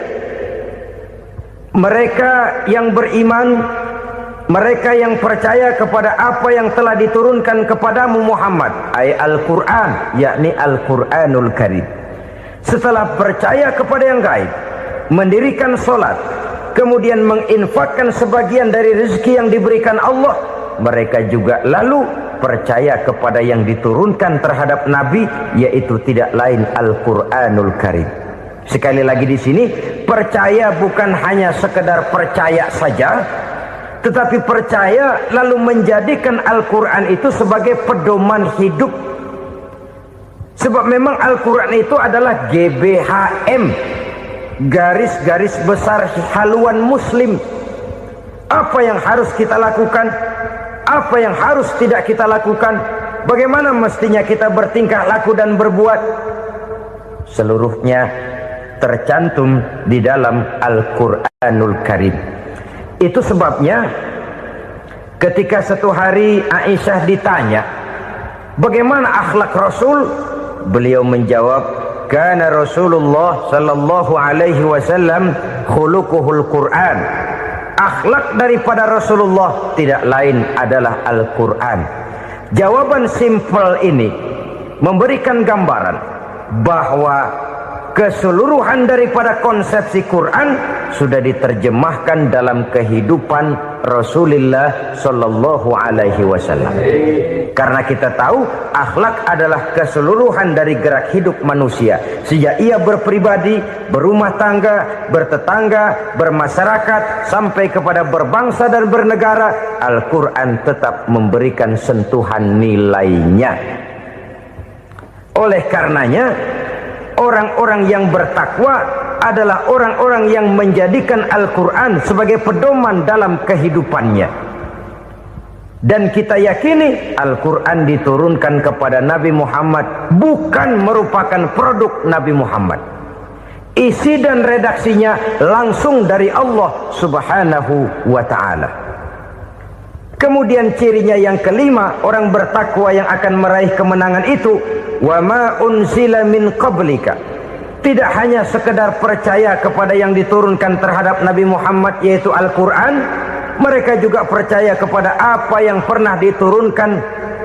mereka yang beriman, mereka yang percaya kepada apa yang telah diturunkan kepadamu Muhammad, ay Al-Quran, yakni Al-Quranul Karim. Setelah percaya kepada yang gaib, mendirikan solat, kemudian menginfakkan sebagian dari rezeki yang diberikan Allah, mereka juga lalu percaya kepada yang diturunkan terhadap Nabi, yaitu tidak lain Al-Quranul Karim. Sekali lagi di sini, percaya bukan hanya sekedar percaya saja, tetapi percaya lalu menjadikan Al-Quran itu sebagai pedoman hidup. Sebab memang Al-Quran itu adalah GBHM, garis-garis besar haluan muslim. Apa yang harus kita lakukan, apa yang harus tidak kita lakukan, bagaimana mestinya kita bertingkah laku dan berbuat, seluruhnya tercantum di dalam Al-Quranul Karim. Itu sebabnya ketika satu hari Aisyah ditanya bagaimana akhlak Rasul, beliau menjawab, kana Rasulullah sallallahu alaihi wasallam khuluquhul Quran. Akhlak daripada Rasulullah tidak lain adalah Al-Quran. Jawaban simpel ini memberikan gambaran bahwa keseluruhan daripada konsepsi Quran sudah diterjemahkan dalam kehidupan Rasulullah sallallahu alaihi wasallam. Karena kita tahu akhlak adalah keseluruhan dari gerak hidup manusia. Sejak ia berpribadi, berumah tangga, bertetangga, bermasyarakat, sampai kepada berbangsa dan bernegara, Al-Quran tetap memberikan sentuhan nilainya. Oleh karenanya, orang-orang yang bertakwa adalah orang-orang yang menjadikan Al-Quran sebagai pedoman dalam kehidupannya. Dan kita yakini Al-Quran diturunkan kepada Nabi Muhammad bukan merupakan produk Nabi Muhammad. Isi dan redaksinya langsung dari Allah Subhanahu wa ta'ala. Kemudian cirinya yang kelima, orang bertakwa yang akan meraih kemenangan itu, wa ma unzila min qablika. Tidak hanya sekedar percaya kepada yang diturunkan terhadap Nabi Muhammad, yaitu Al-Quran, mereka juga percaya kepada apa yang pernah diturunkan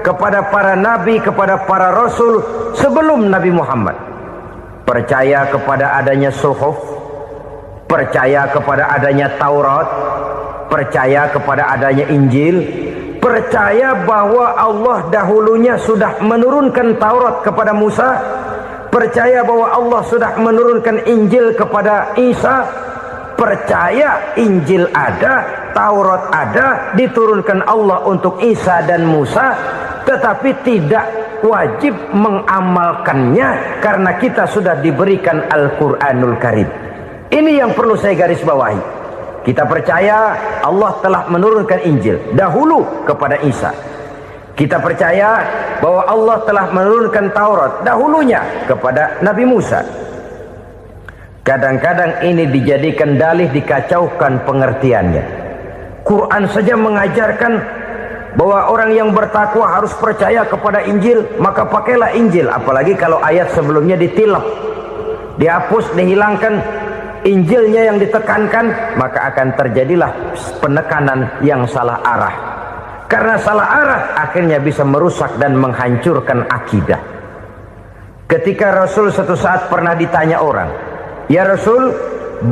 kepada para nabi, kepada para rasul sebelum Nabi Muhammad. Percaya kepada adanya suhuf, percaya kepada adanya Taurat, percaya kepada adanya Injil, percaya bahwa Allah dahulunya sudah menurunkan Taurat kepada Musa, percaya bahwa Allah sudah menurunkan Injil kepada Isa, percaya Injil ada, Taurat ada, diturunkan Allah untuk Isa dan Musa, tetapi tidak wajib mengamalkannya karena kita sudah diberikan Al-Quranul Karim. Ini yang perlu saya garis bawahi. Kita percaya Allah telah menurunkan Injil dahulu kepada Isa. Kita percaya bahwa Allah telah menurunkan Taurat dahulunya kepada Nabi Musa. Kadang-kadang ini dijadikan dalih, dikacaukan pengertiannya. Quran saja mengajarkan bahwa orang yang bertakwa harus percaya kepada Injil, maka pakailah Injil. Apalagi kalau ayat sebelumnya ditilap, dihapus, dihilangkan, Injilnya yang ditekankan, maka akan terjadilah penekanan yang salah arah. Karena salah arah akhirnya bisa merusak dan menghancurkan akidah. Ketika Rasul suatu saat pernah ditanya orang, "Ya Rasul,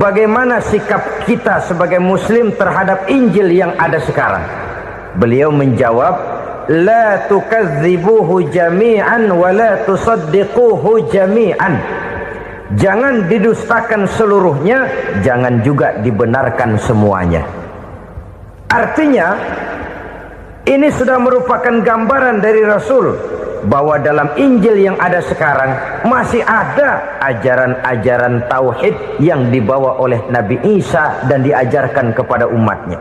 bagaimana sikap kita sebagai muslim terhadap Injil yang ada sekarang?" Beliau menjawab, "La tukadzibuhu jami'an wa la tusaddiquhu jami'an." Jangan didustakan seluruhnya, jangan juga dibenarkan semuanya. Artinya, ini sudah merupakan gambaran dari Rasul bahwa dalam Injil yang ada sekarang masih ada ajaran-ajaran tauhid yang dibawa oleh Nabi Isa dan diajarkan kepada umatnya.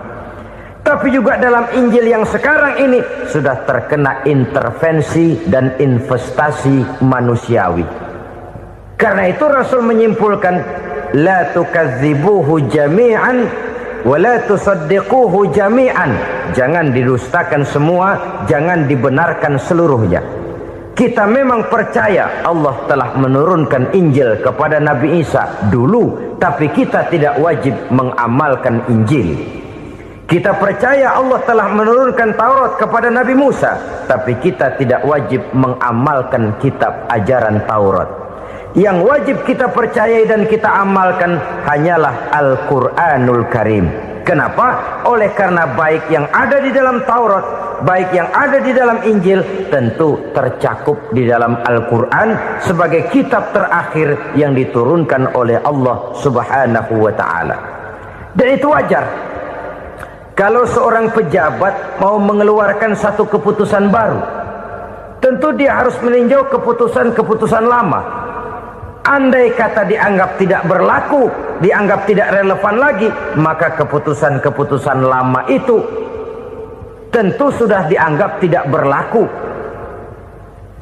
Tapi juga dalam Injil yang sekarang ini sudah terkena intervensi dan investasi manusiawi. Karena itu Rasul menyimpulkan, la tukadzibuhu jami'an wala tusaddiquhu jami'an, jangan didustakan semua, jangan dibenarkan seluruhnya. Kita memang percaya Allah telah menurunkan Injil kepada Nabi Isa dulu, tapi kita tidak wajib mengamalkan Injil. Kita percaya Allah telah menurunkan Taurat kepada Nabi Musa, tapi kita tidak wajib mengamalkan kitab ajaran Taurat. Yang wajib kita percayai dan kita amalkan hanyalah Al-Quranul Karim. Kenapa? Oleh karena baik yang ada di dalam Taurat, baik yang ada di dalam Injil, tentu tercakup di dalam Al-Quran sebagai kitab terakhir yang diturunkan oleh Allah Subhanahu wa Ta'ala. Dan itu wajar. Kalau seorang pejabat mau mengeluarkan satu keputusan baru, tentu dia harus meninjau keputusan-keputusan lama. Andai kata dianggap tidak berlaku, dianggap tidak relevan lagi, maka keputusan-keputusan lama itu tentu sudah dianggap tidak berlaku.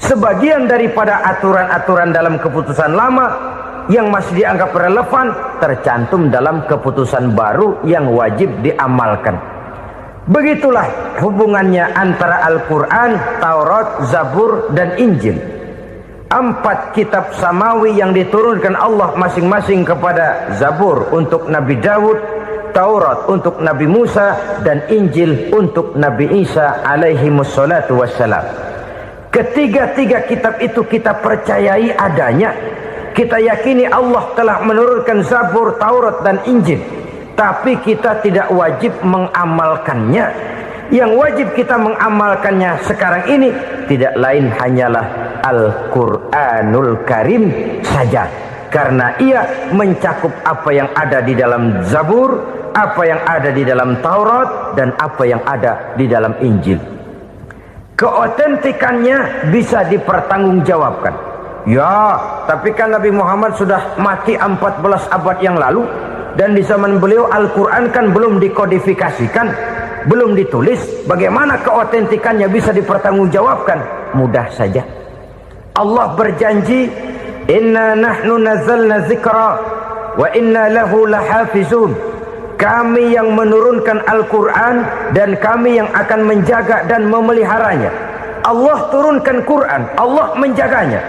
Sebagian daripada aturan-aturan dalam keputusan lama yang masih dianggap relevan tercantum dalam keputusan baru yang wajib diamalkan. Begitulah hubungannya antara Al-Quran, Taurat, Zabur, dan Injil. 4 kitab samawi yang diturunkan Allah masing-masing kepada Zabur untuk Nabi Daud, Taurat untuk Nabi Musa, dan Injil untuk Nabi Isa alaihi wassalatu wassalam. Ketiga-tiga kitab itu kita percayai adanya. Kita yakini Allah telah menurunkan Zabur, Taurat, dan Injil, tapi kita tidak wajib mengamalkannya. Yang wajib kita mengamalkannya sekarang ini tidak lain hanyalah Al-Quranul Karim saja, karena ia mencakup apa yang ada di dalam Zabur, apa yang ada di dalam Taurat, dan apa yang ada di dalam Injil. Keotentikannya bisa dipertanggungjawabkan. Ya, tapi kan Nabi Muhammad sudah mati 14 abad yang lalu, dan di zaman beliau Al-Quran kan belum dikodifikasikan, belum ditulis. Bagaimana keotentikannya bisa dipertanggungjawabkan? Mudah saja. Allah berjanji, inna nahnu nazzalna dzikra wa inna lahu lahafizun. Kami yang menurunkan Al-Quran dan kami yang akan menjaga dan memeliharanya. Allah turunkan Quran, Allah menjaganya.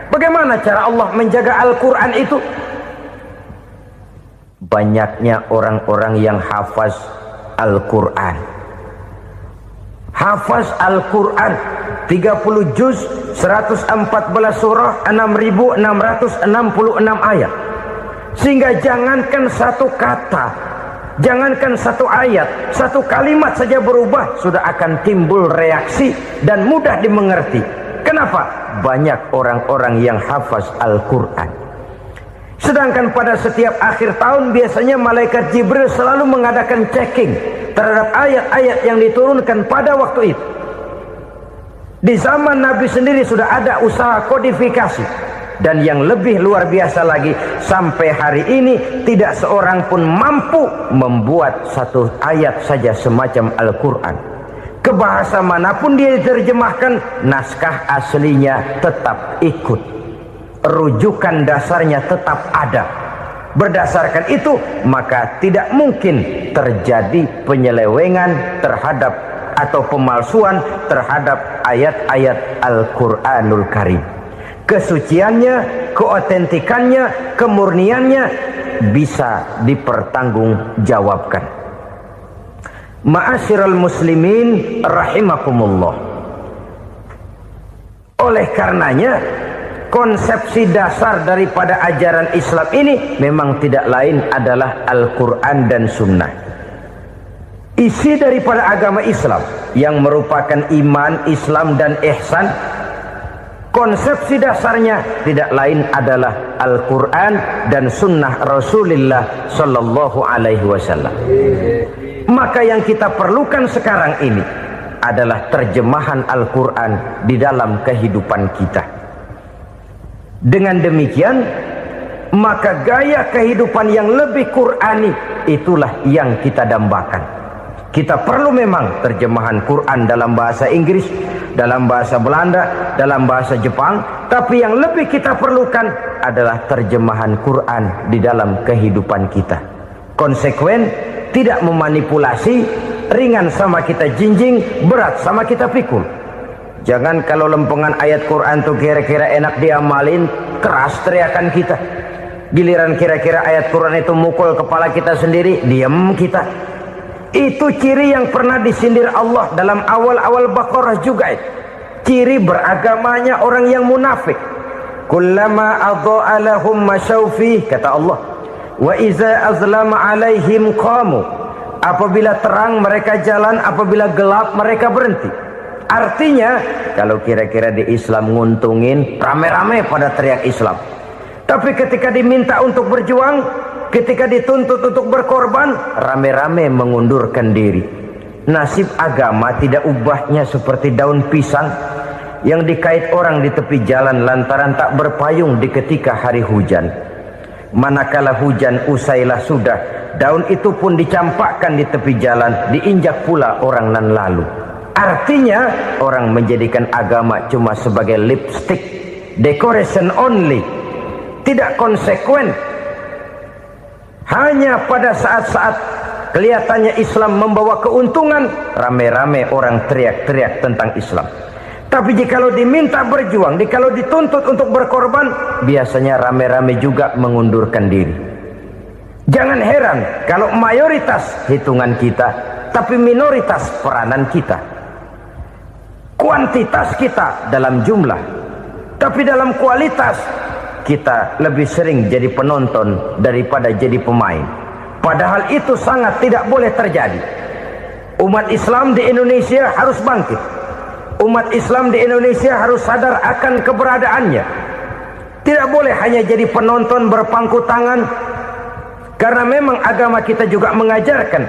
Bagaimana cara Allah menjaga Al-Quran itu? Banyaknya orang-orang yang hafaz Al-Quran. Hafaz Al-Quran 30 juz, 114 surah, 6.666 ayat. Sehingga jangankan satu kata, jangankan satu ayat, satu kalimat saja berubah, sudah akan timbul reaksi dan mudah dimengerti. Kenapa? Banyak orang-orang yang hafaz Al-Quran. Sedangkan pada setiap akhir tahun biasanya malaikat Jibril selalu mengadakan checking terhadap ayat-ayat yang diturunkan pada waktu itu. Di zaman Nabi sendiri sudah ada usaha kodifikasi. Dan yang lebih luar biasa lagi, sampai hari ini tidak seorang pun mampu membuat satu ayat saja semacam Al-Quran. Ke bahasa manapun dia diterjemahkan, naskah aslinya tetap ikut, rujukan dasarnya tetap ada. Berdasarkan itu, maka tidak mungkin terjadi penyelewengan terhadap atau pemalsuan terhadap ayat-ayat Al-Quranul Karim. Kesuciannya, keotentikannya, kemurniannya bisa dipertanggungjawabkan. Ma'asyiral muslimin rahimakumullah. Oleh karenanya, konsepsi dasar daripada ajaran Islam ini memang tidak lain adalah Al-Quran dan Sunnah. Isi daripada agama Islam yang merupakan iman, Islam, dan ihsan, konsepsi dasarnya tidak lain adalah Al-Quran dan Sunnah Rasulullah Sallallahu Alaihi Wasallam. Maka yang kita perlukan sekarang ini adalah terjemahan Al-Quran di dalam kehidupan kita. Dengan demikian, maka gaya kehidupan yang lebih Qurani itulah yang kita dambakan. Kita perlu memang terjemahan Quran dalam bahasa Inggris, dalam bahasa Belanda, dalam bahasa Jepang, tapi yang lebih kita perlukan adalah terjemahan Quran di dalam kehidupan kita. Konsekuen, tidak memanipulasi, ringan sama kita jinjing, berat sama kita pikul. Jangan kalau lempengan ayat Quran tuh kira-kira enak diamalin, keras teriakan kita. Giliran kira-kira ayat Quran itu mukul kepala kita sendiri, diam kita. Itu ciri yang pernah disindir Allah dalam awal-awal Baqarah juga itu. Ciri beragamanya orang yang munafik. Kullama adha'a lahum masyawfih, kata Allah. Wa iza azlama alaihim qamu. Apabila terang mereka jalan, apabila gelap mereka berhenti. Artinya kalau kira-kira di Islam nguntungin, rame-rame pada teriak Islam. Tapi ketika diminta untuk berjuang, ketika dituntut untuk berkorban, rame-rame mengundurkan diri. Nasib agama tidak ubahnya seperti daun pisang yang dikait orang di tepi jalan lantaran tak berpayung di ketika hari hujan. Manakala hujan usailah sudah, daun itu pun dicampakkan di tepi jalan, diinjak pula orang nan lalu. Artinya orang menjadikan agama cuma sebagai lipstick, decoration only, tidak konsekuen. Hanya pada saat-saat kelihatannya Islam membawa keuntungan, rame-rame orang teriak-teriak tentang Islam. Tapi jikalau diminta berjuang, jikalau dituntut untuk berkorban, biasanya rame-rame juga mengundurkan diri. Jangan heran kalau mayoritas hitungan kita, tapi minoritas peranan kita. Kuantitas kita dalam jumlah, tapi dalam kualitas kita lebih sering jadi penonton daripada jadi pemain. Padahal itu sangat tidak boleh terjadi. Umat Islam di Indonesia harus bangkit. Umat Islam di Indonesia harus sadar akan keberadaannya. Tidak boleh hanya jadi penonton berpangku tangan. Karena memang agama kita juga mengajarkan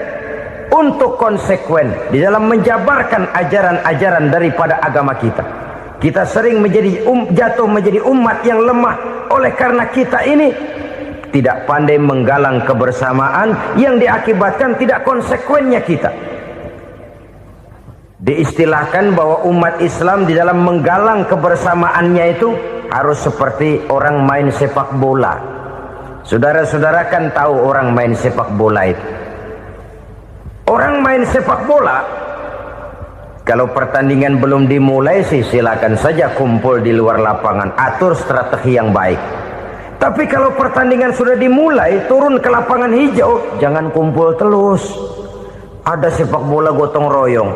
untuk konsekuen di dalam menjabarkan ajaran-ajaran daripada agama kita. Kita sering menjadi jatuh menjadi umat yang lemah oleh karena kita ini tidak pandai menggalang kebersamaan yang diakibatkan tidak konsekuennya kita. Diistilahkan bahwa umat Islam di dalam menggalang kebersamaannya itu harus seperti orang main sepak bola. Saudara-saudara kan tahu orang main sepak bola itu. Orang main sepak bola, kalau pertandingan belum dimulai sih silakan saja kumpul di luar lapangan, atur strategi yang baik. Tapi kalau pertandingan sudah dimulai, turun ke lapangan hijau, jangan kumpul terus. Ada sepak bola gotong royong,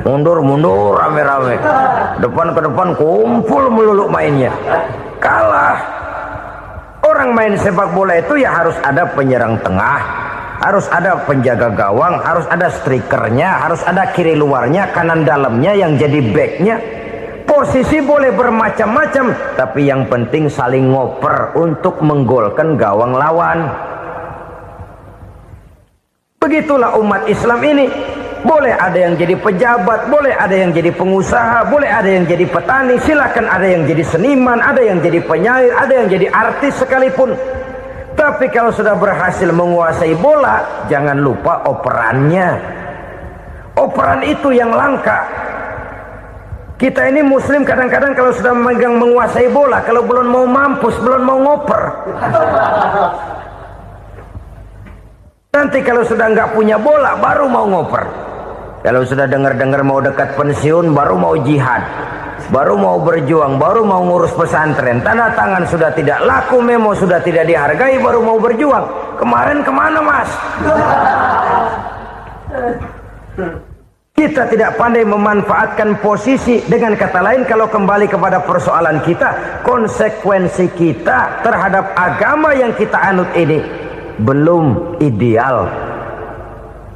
mundur-mundur rame-rame, depan ke depan kumpul melulu mainnya. Kalah. Orang main sepak bola itu ya harus ada penyerang tengah, harus ada penjaga gawang, harus ada strikernya, harus ada kiri luarnya, kanan dalamnya yang jadi backnya. Posisi boleh bermacam-macam, tapi yang penting saling ngoper untuk menggolkan gawang lawan. Begitulah umat Islam ini. Boleh ada yang jadi pejabat, boleh ada yang jadi pengusaha, boleh ada yang jadi petani, silakan ada yang jadi seniman, ada yang jadi penyair, ada yang jadi artis sekalipun. Tapi kalau sudah berhasil menguasai bola, jangan lupa operannya. Operan itu yang langka. Kita ini muslim kadang-kadang kalau sudah memegang menguasai bola, kalau belum mau mampus, belum mau ngoper. Nanti kalau sudah nggak punya bola, baru mau ngoper. Kalau sudah dengar-dengar mau dekat pensiun, baru mau jihad, baru mau berjuang, baru mau ngurus pesantren. Tanda tangan sudah tidak laku, memo sudah tidak dihargai, baru mau berjuang. Kemarin kemana mas? Kita tidak pandai memanfaatkan posisi. Dengan kata lain, kalau kembali kepada persoalan kita, konsekuensi kita terhadap agama yang kita anut ini belum ideal.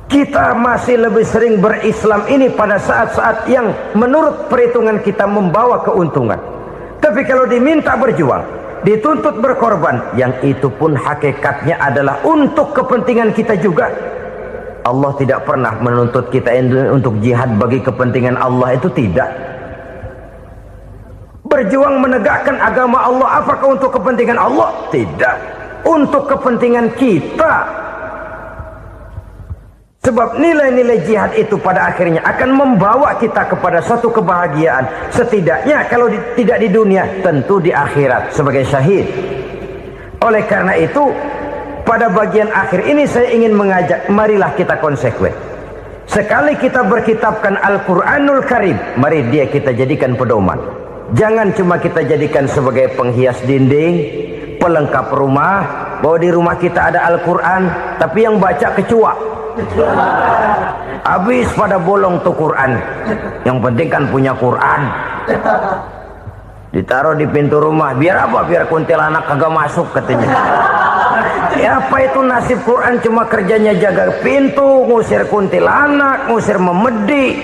Kita masih lebih sering berislam ini pada saat-saat yang menurut perhitungan kita membawa keuntungan. Tapi kalau diminta berjuang, dituntut berkorban, yang itu pun hakikatnya adalah untuk kepentingan kita juga. Allah tidak pernah menuntut kita untuk jihad bagi kepentingan Allah, itu tidak. Berjuang menegakkan agama Allah, apakah untuk kepentingan Allah? Tidak. Untuk kepentingan kita. Sebab nilai-nilai jihad itu pada akhirnya akan membawa kita kepada satu kebahagiaan. Setidaknya kalau tidak di dunia, tentu di akhirat sebagai syahid. Oleh karena itu, pada bagian akhir ini saya ingin mengajak, marilah kita konsekuen. Sekali kita berkitabkan Al-Quranul Karim, mari dia kita jadikan pedoman. Jangan cuma kita jadikan sebagai penghias dinding, pelengkap rumah, bahwa di rumah kita ada Al-Quran, tapi yang baca kecoa. Habis pada bolong tuh Quran. Yang penting kan punya Quran. Ditaruh di pintu rumah, biar apa? Biar kuntilanak kagak masuk katanya. Ya apa itu nasib Quran, cuma kerjanya jaga pintu, ngusir kuntilanak, ngusir memedi.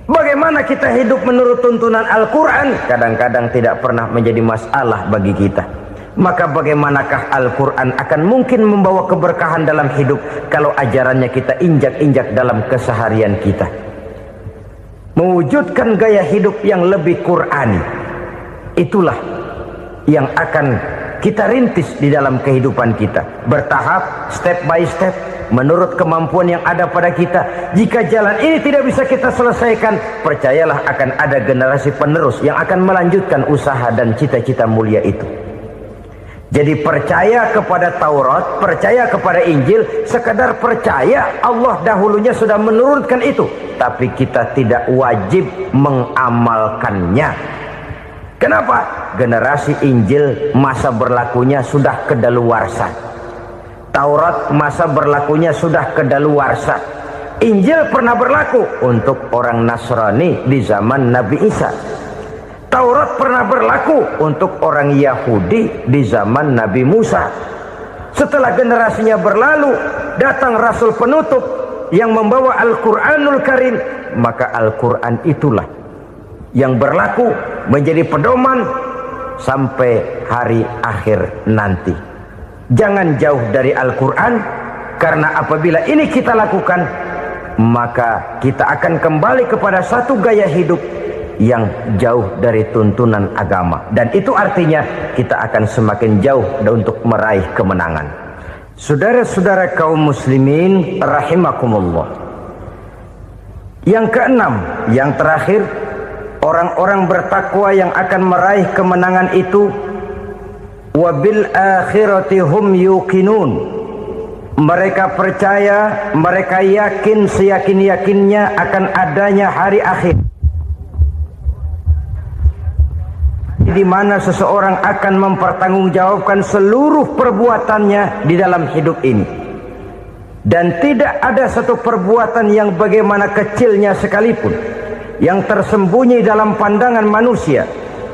Bagaimana kita hidup menurut tuntunan Al-Quran? Kadang-kadang tidak pernah menjadi masalah bagi kita. Maka bagaimanakah Al-Quran akan mungkin membawa keberkahan dalam hidup kalau ajarannya kita injak-injak dalam keseharian kita? Mewujudkan gaya hidup yang lebih Qurani, itulah yang akan kita rintis di dalam kehidupan kita, bertahap, step by step, menurut kemampuan yang ada pada kita. Jika jalan ini tidak bisa kita selesaikan, percayalah akan ada generasi penerus yang akan melanjutkan usaha dan cita-cita mulia itu. Jadi percaya kepada Taurat, percaya kepada Injil, sekadar percaya Allah dahulunya sudah menurunkan itu, tapi kita tidak wajib mengamalkannya. Kenapa? Generasi Injil masa berlakunya sudah kedaluarsa. Taurat masa berlakunya sudah kedaluarsa. Injil pernah berlaku untuk orang Nasrani di zaman Nabi Isa. Taurat pernah berlaku untuk orang Yahudi di zaman Nabi Musa. Setelah generasinya berlalu, datang Rasul penutup yang membawa Al-Quranul Karim. Maka Al-Quran itulah yang berlaku menjadi pedoman sampai hari akhir nanti. Jangan jauh dari Al-Quran, karena apabila ini kita lakukan, maka kita akan kembali kepada satu gaya hidup yang jauh dari tuntunan agama, dan itu artinya kita akan semakin jauh untuk meraih kemenangan. Saudara-saudara kaum muslimin rahimakumullah, yang keenam, yang terakhir, orang-orang bertakwa yang akan meraih kemenangan itu wabil akhirati hum yuqinun. Mereka percaya, mereka yakin seyakin-yakinnya akan adanya hari akhir, di mana seseorang akan mempertanggungjawabkan seluruh perbuatannya di dalam hidup ini. Dan tidak ada satu perbuatan yang bagaimana kecilnya sekalipun, yang tersembunyi dalam pandangan manusia,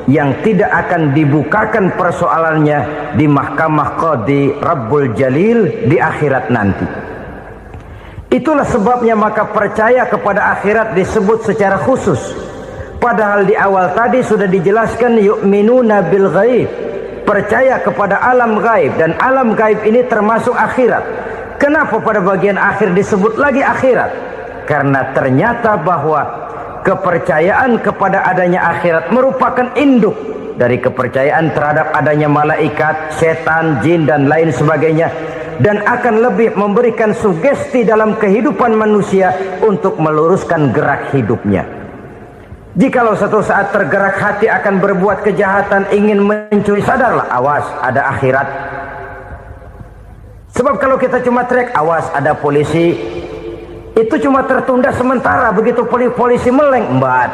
yang tidak akan dibukakan persoalannya di mahkamah Qadi Rabbul Jalil di akhirat nanti. Itulah sebabnya maka percaya kepada akhirat disebut secara khusus. Padahal di awal tadi sudah dijelaskan yu'minuna bil ghaib, percaya kepada alam gaib, dan alam gaib ini termasuk akhirat. Kenapa pada bagian akhir disebut lagi akhirat? Karena ternyata bahwa kepercayaan kepada adanya akhirat merupakan induk dari kepercayaan terhadap adanya malaikat, setan, jin, dan lain sebagainya, dan akan lebih memberikan sugesti dalam kehidupan manusia untuk meluruskan gerak hidupnya. Jikalau satu saat tergerak hati akan berbuat kejahatan, ingin mencuri, sadarlah, awas ada akhirat. Sebab kalau kita cuma teriak awas ada polisi, itu cuma tertunda sementara. Begitu polisi meleng, embat.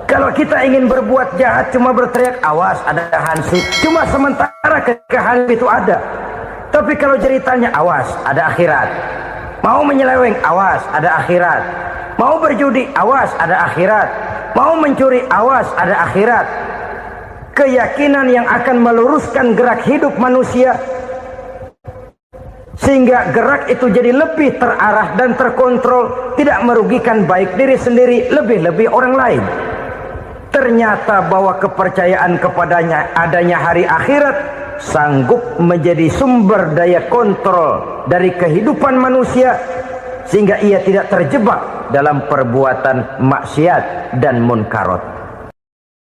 Kalau kita ingin berbuat jahat cuma berteriak awas ada hansip, cuma sementara ketika hansip itu ada. Tapi kalau ceritanya awas ada akhirat, mau menyeleweng awas ada akhirat, mau berjudi awas ada akhirat, mau mencuri awas ada akhirat. Keyakinan yang akan meluruskan gerak hidup manusia sehingga gerak itu jadi lebih terarah dan terkontrol, tidak merugikan baik diri sendiri, lebih-lebih orang lain. Ternyata bahwa kepercayaan kepadanya adanya hari akhirat sanggup menjadi sumber daya kontrol dari kehidupan manusia, sehingga ia tidak terjebak dalam perbuatan maksiat dan munkarat.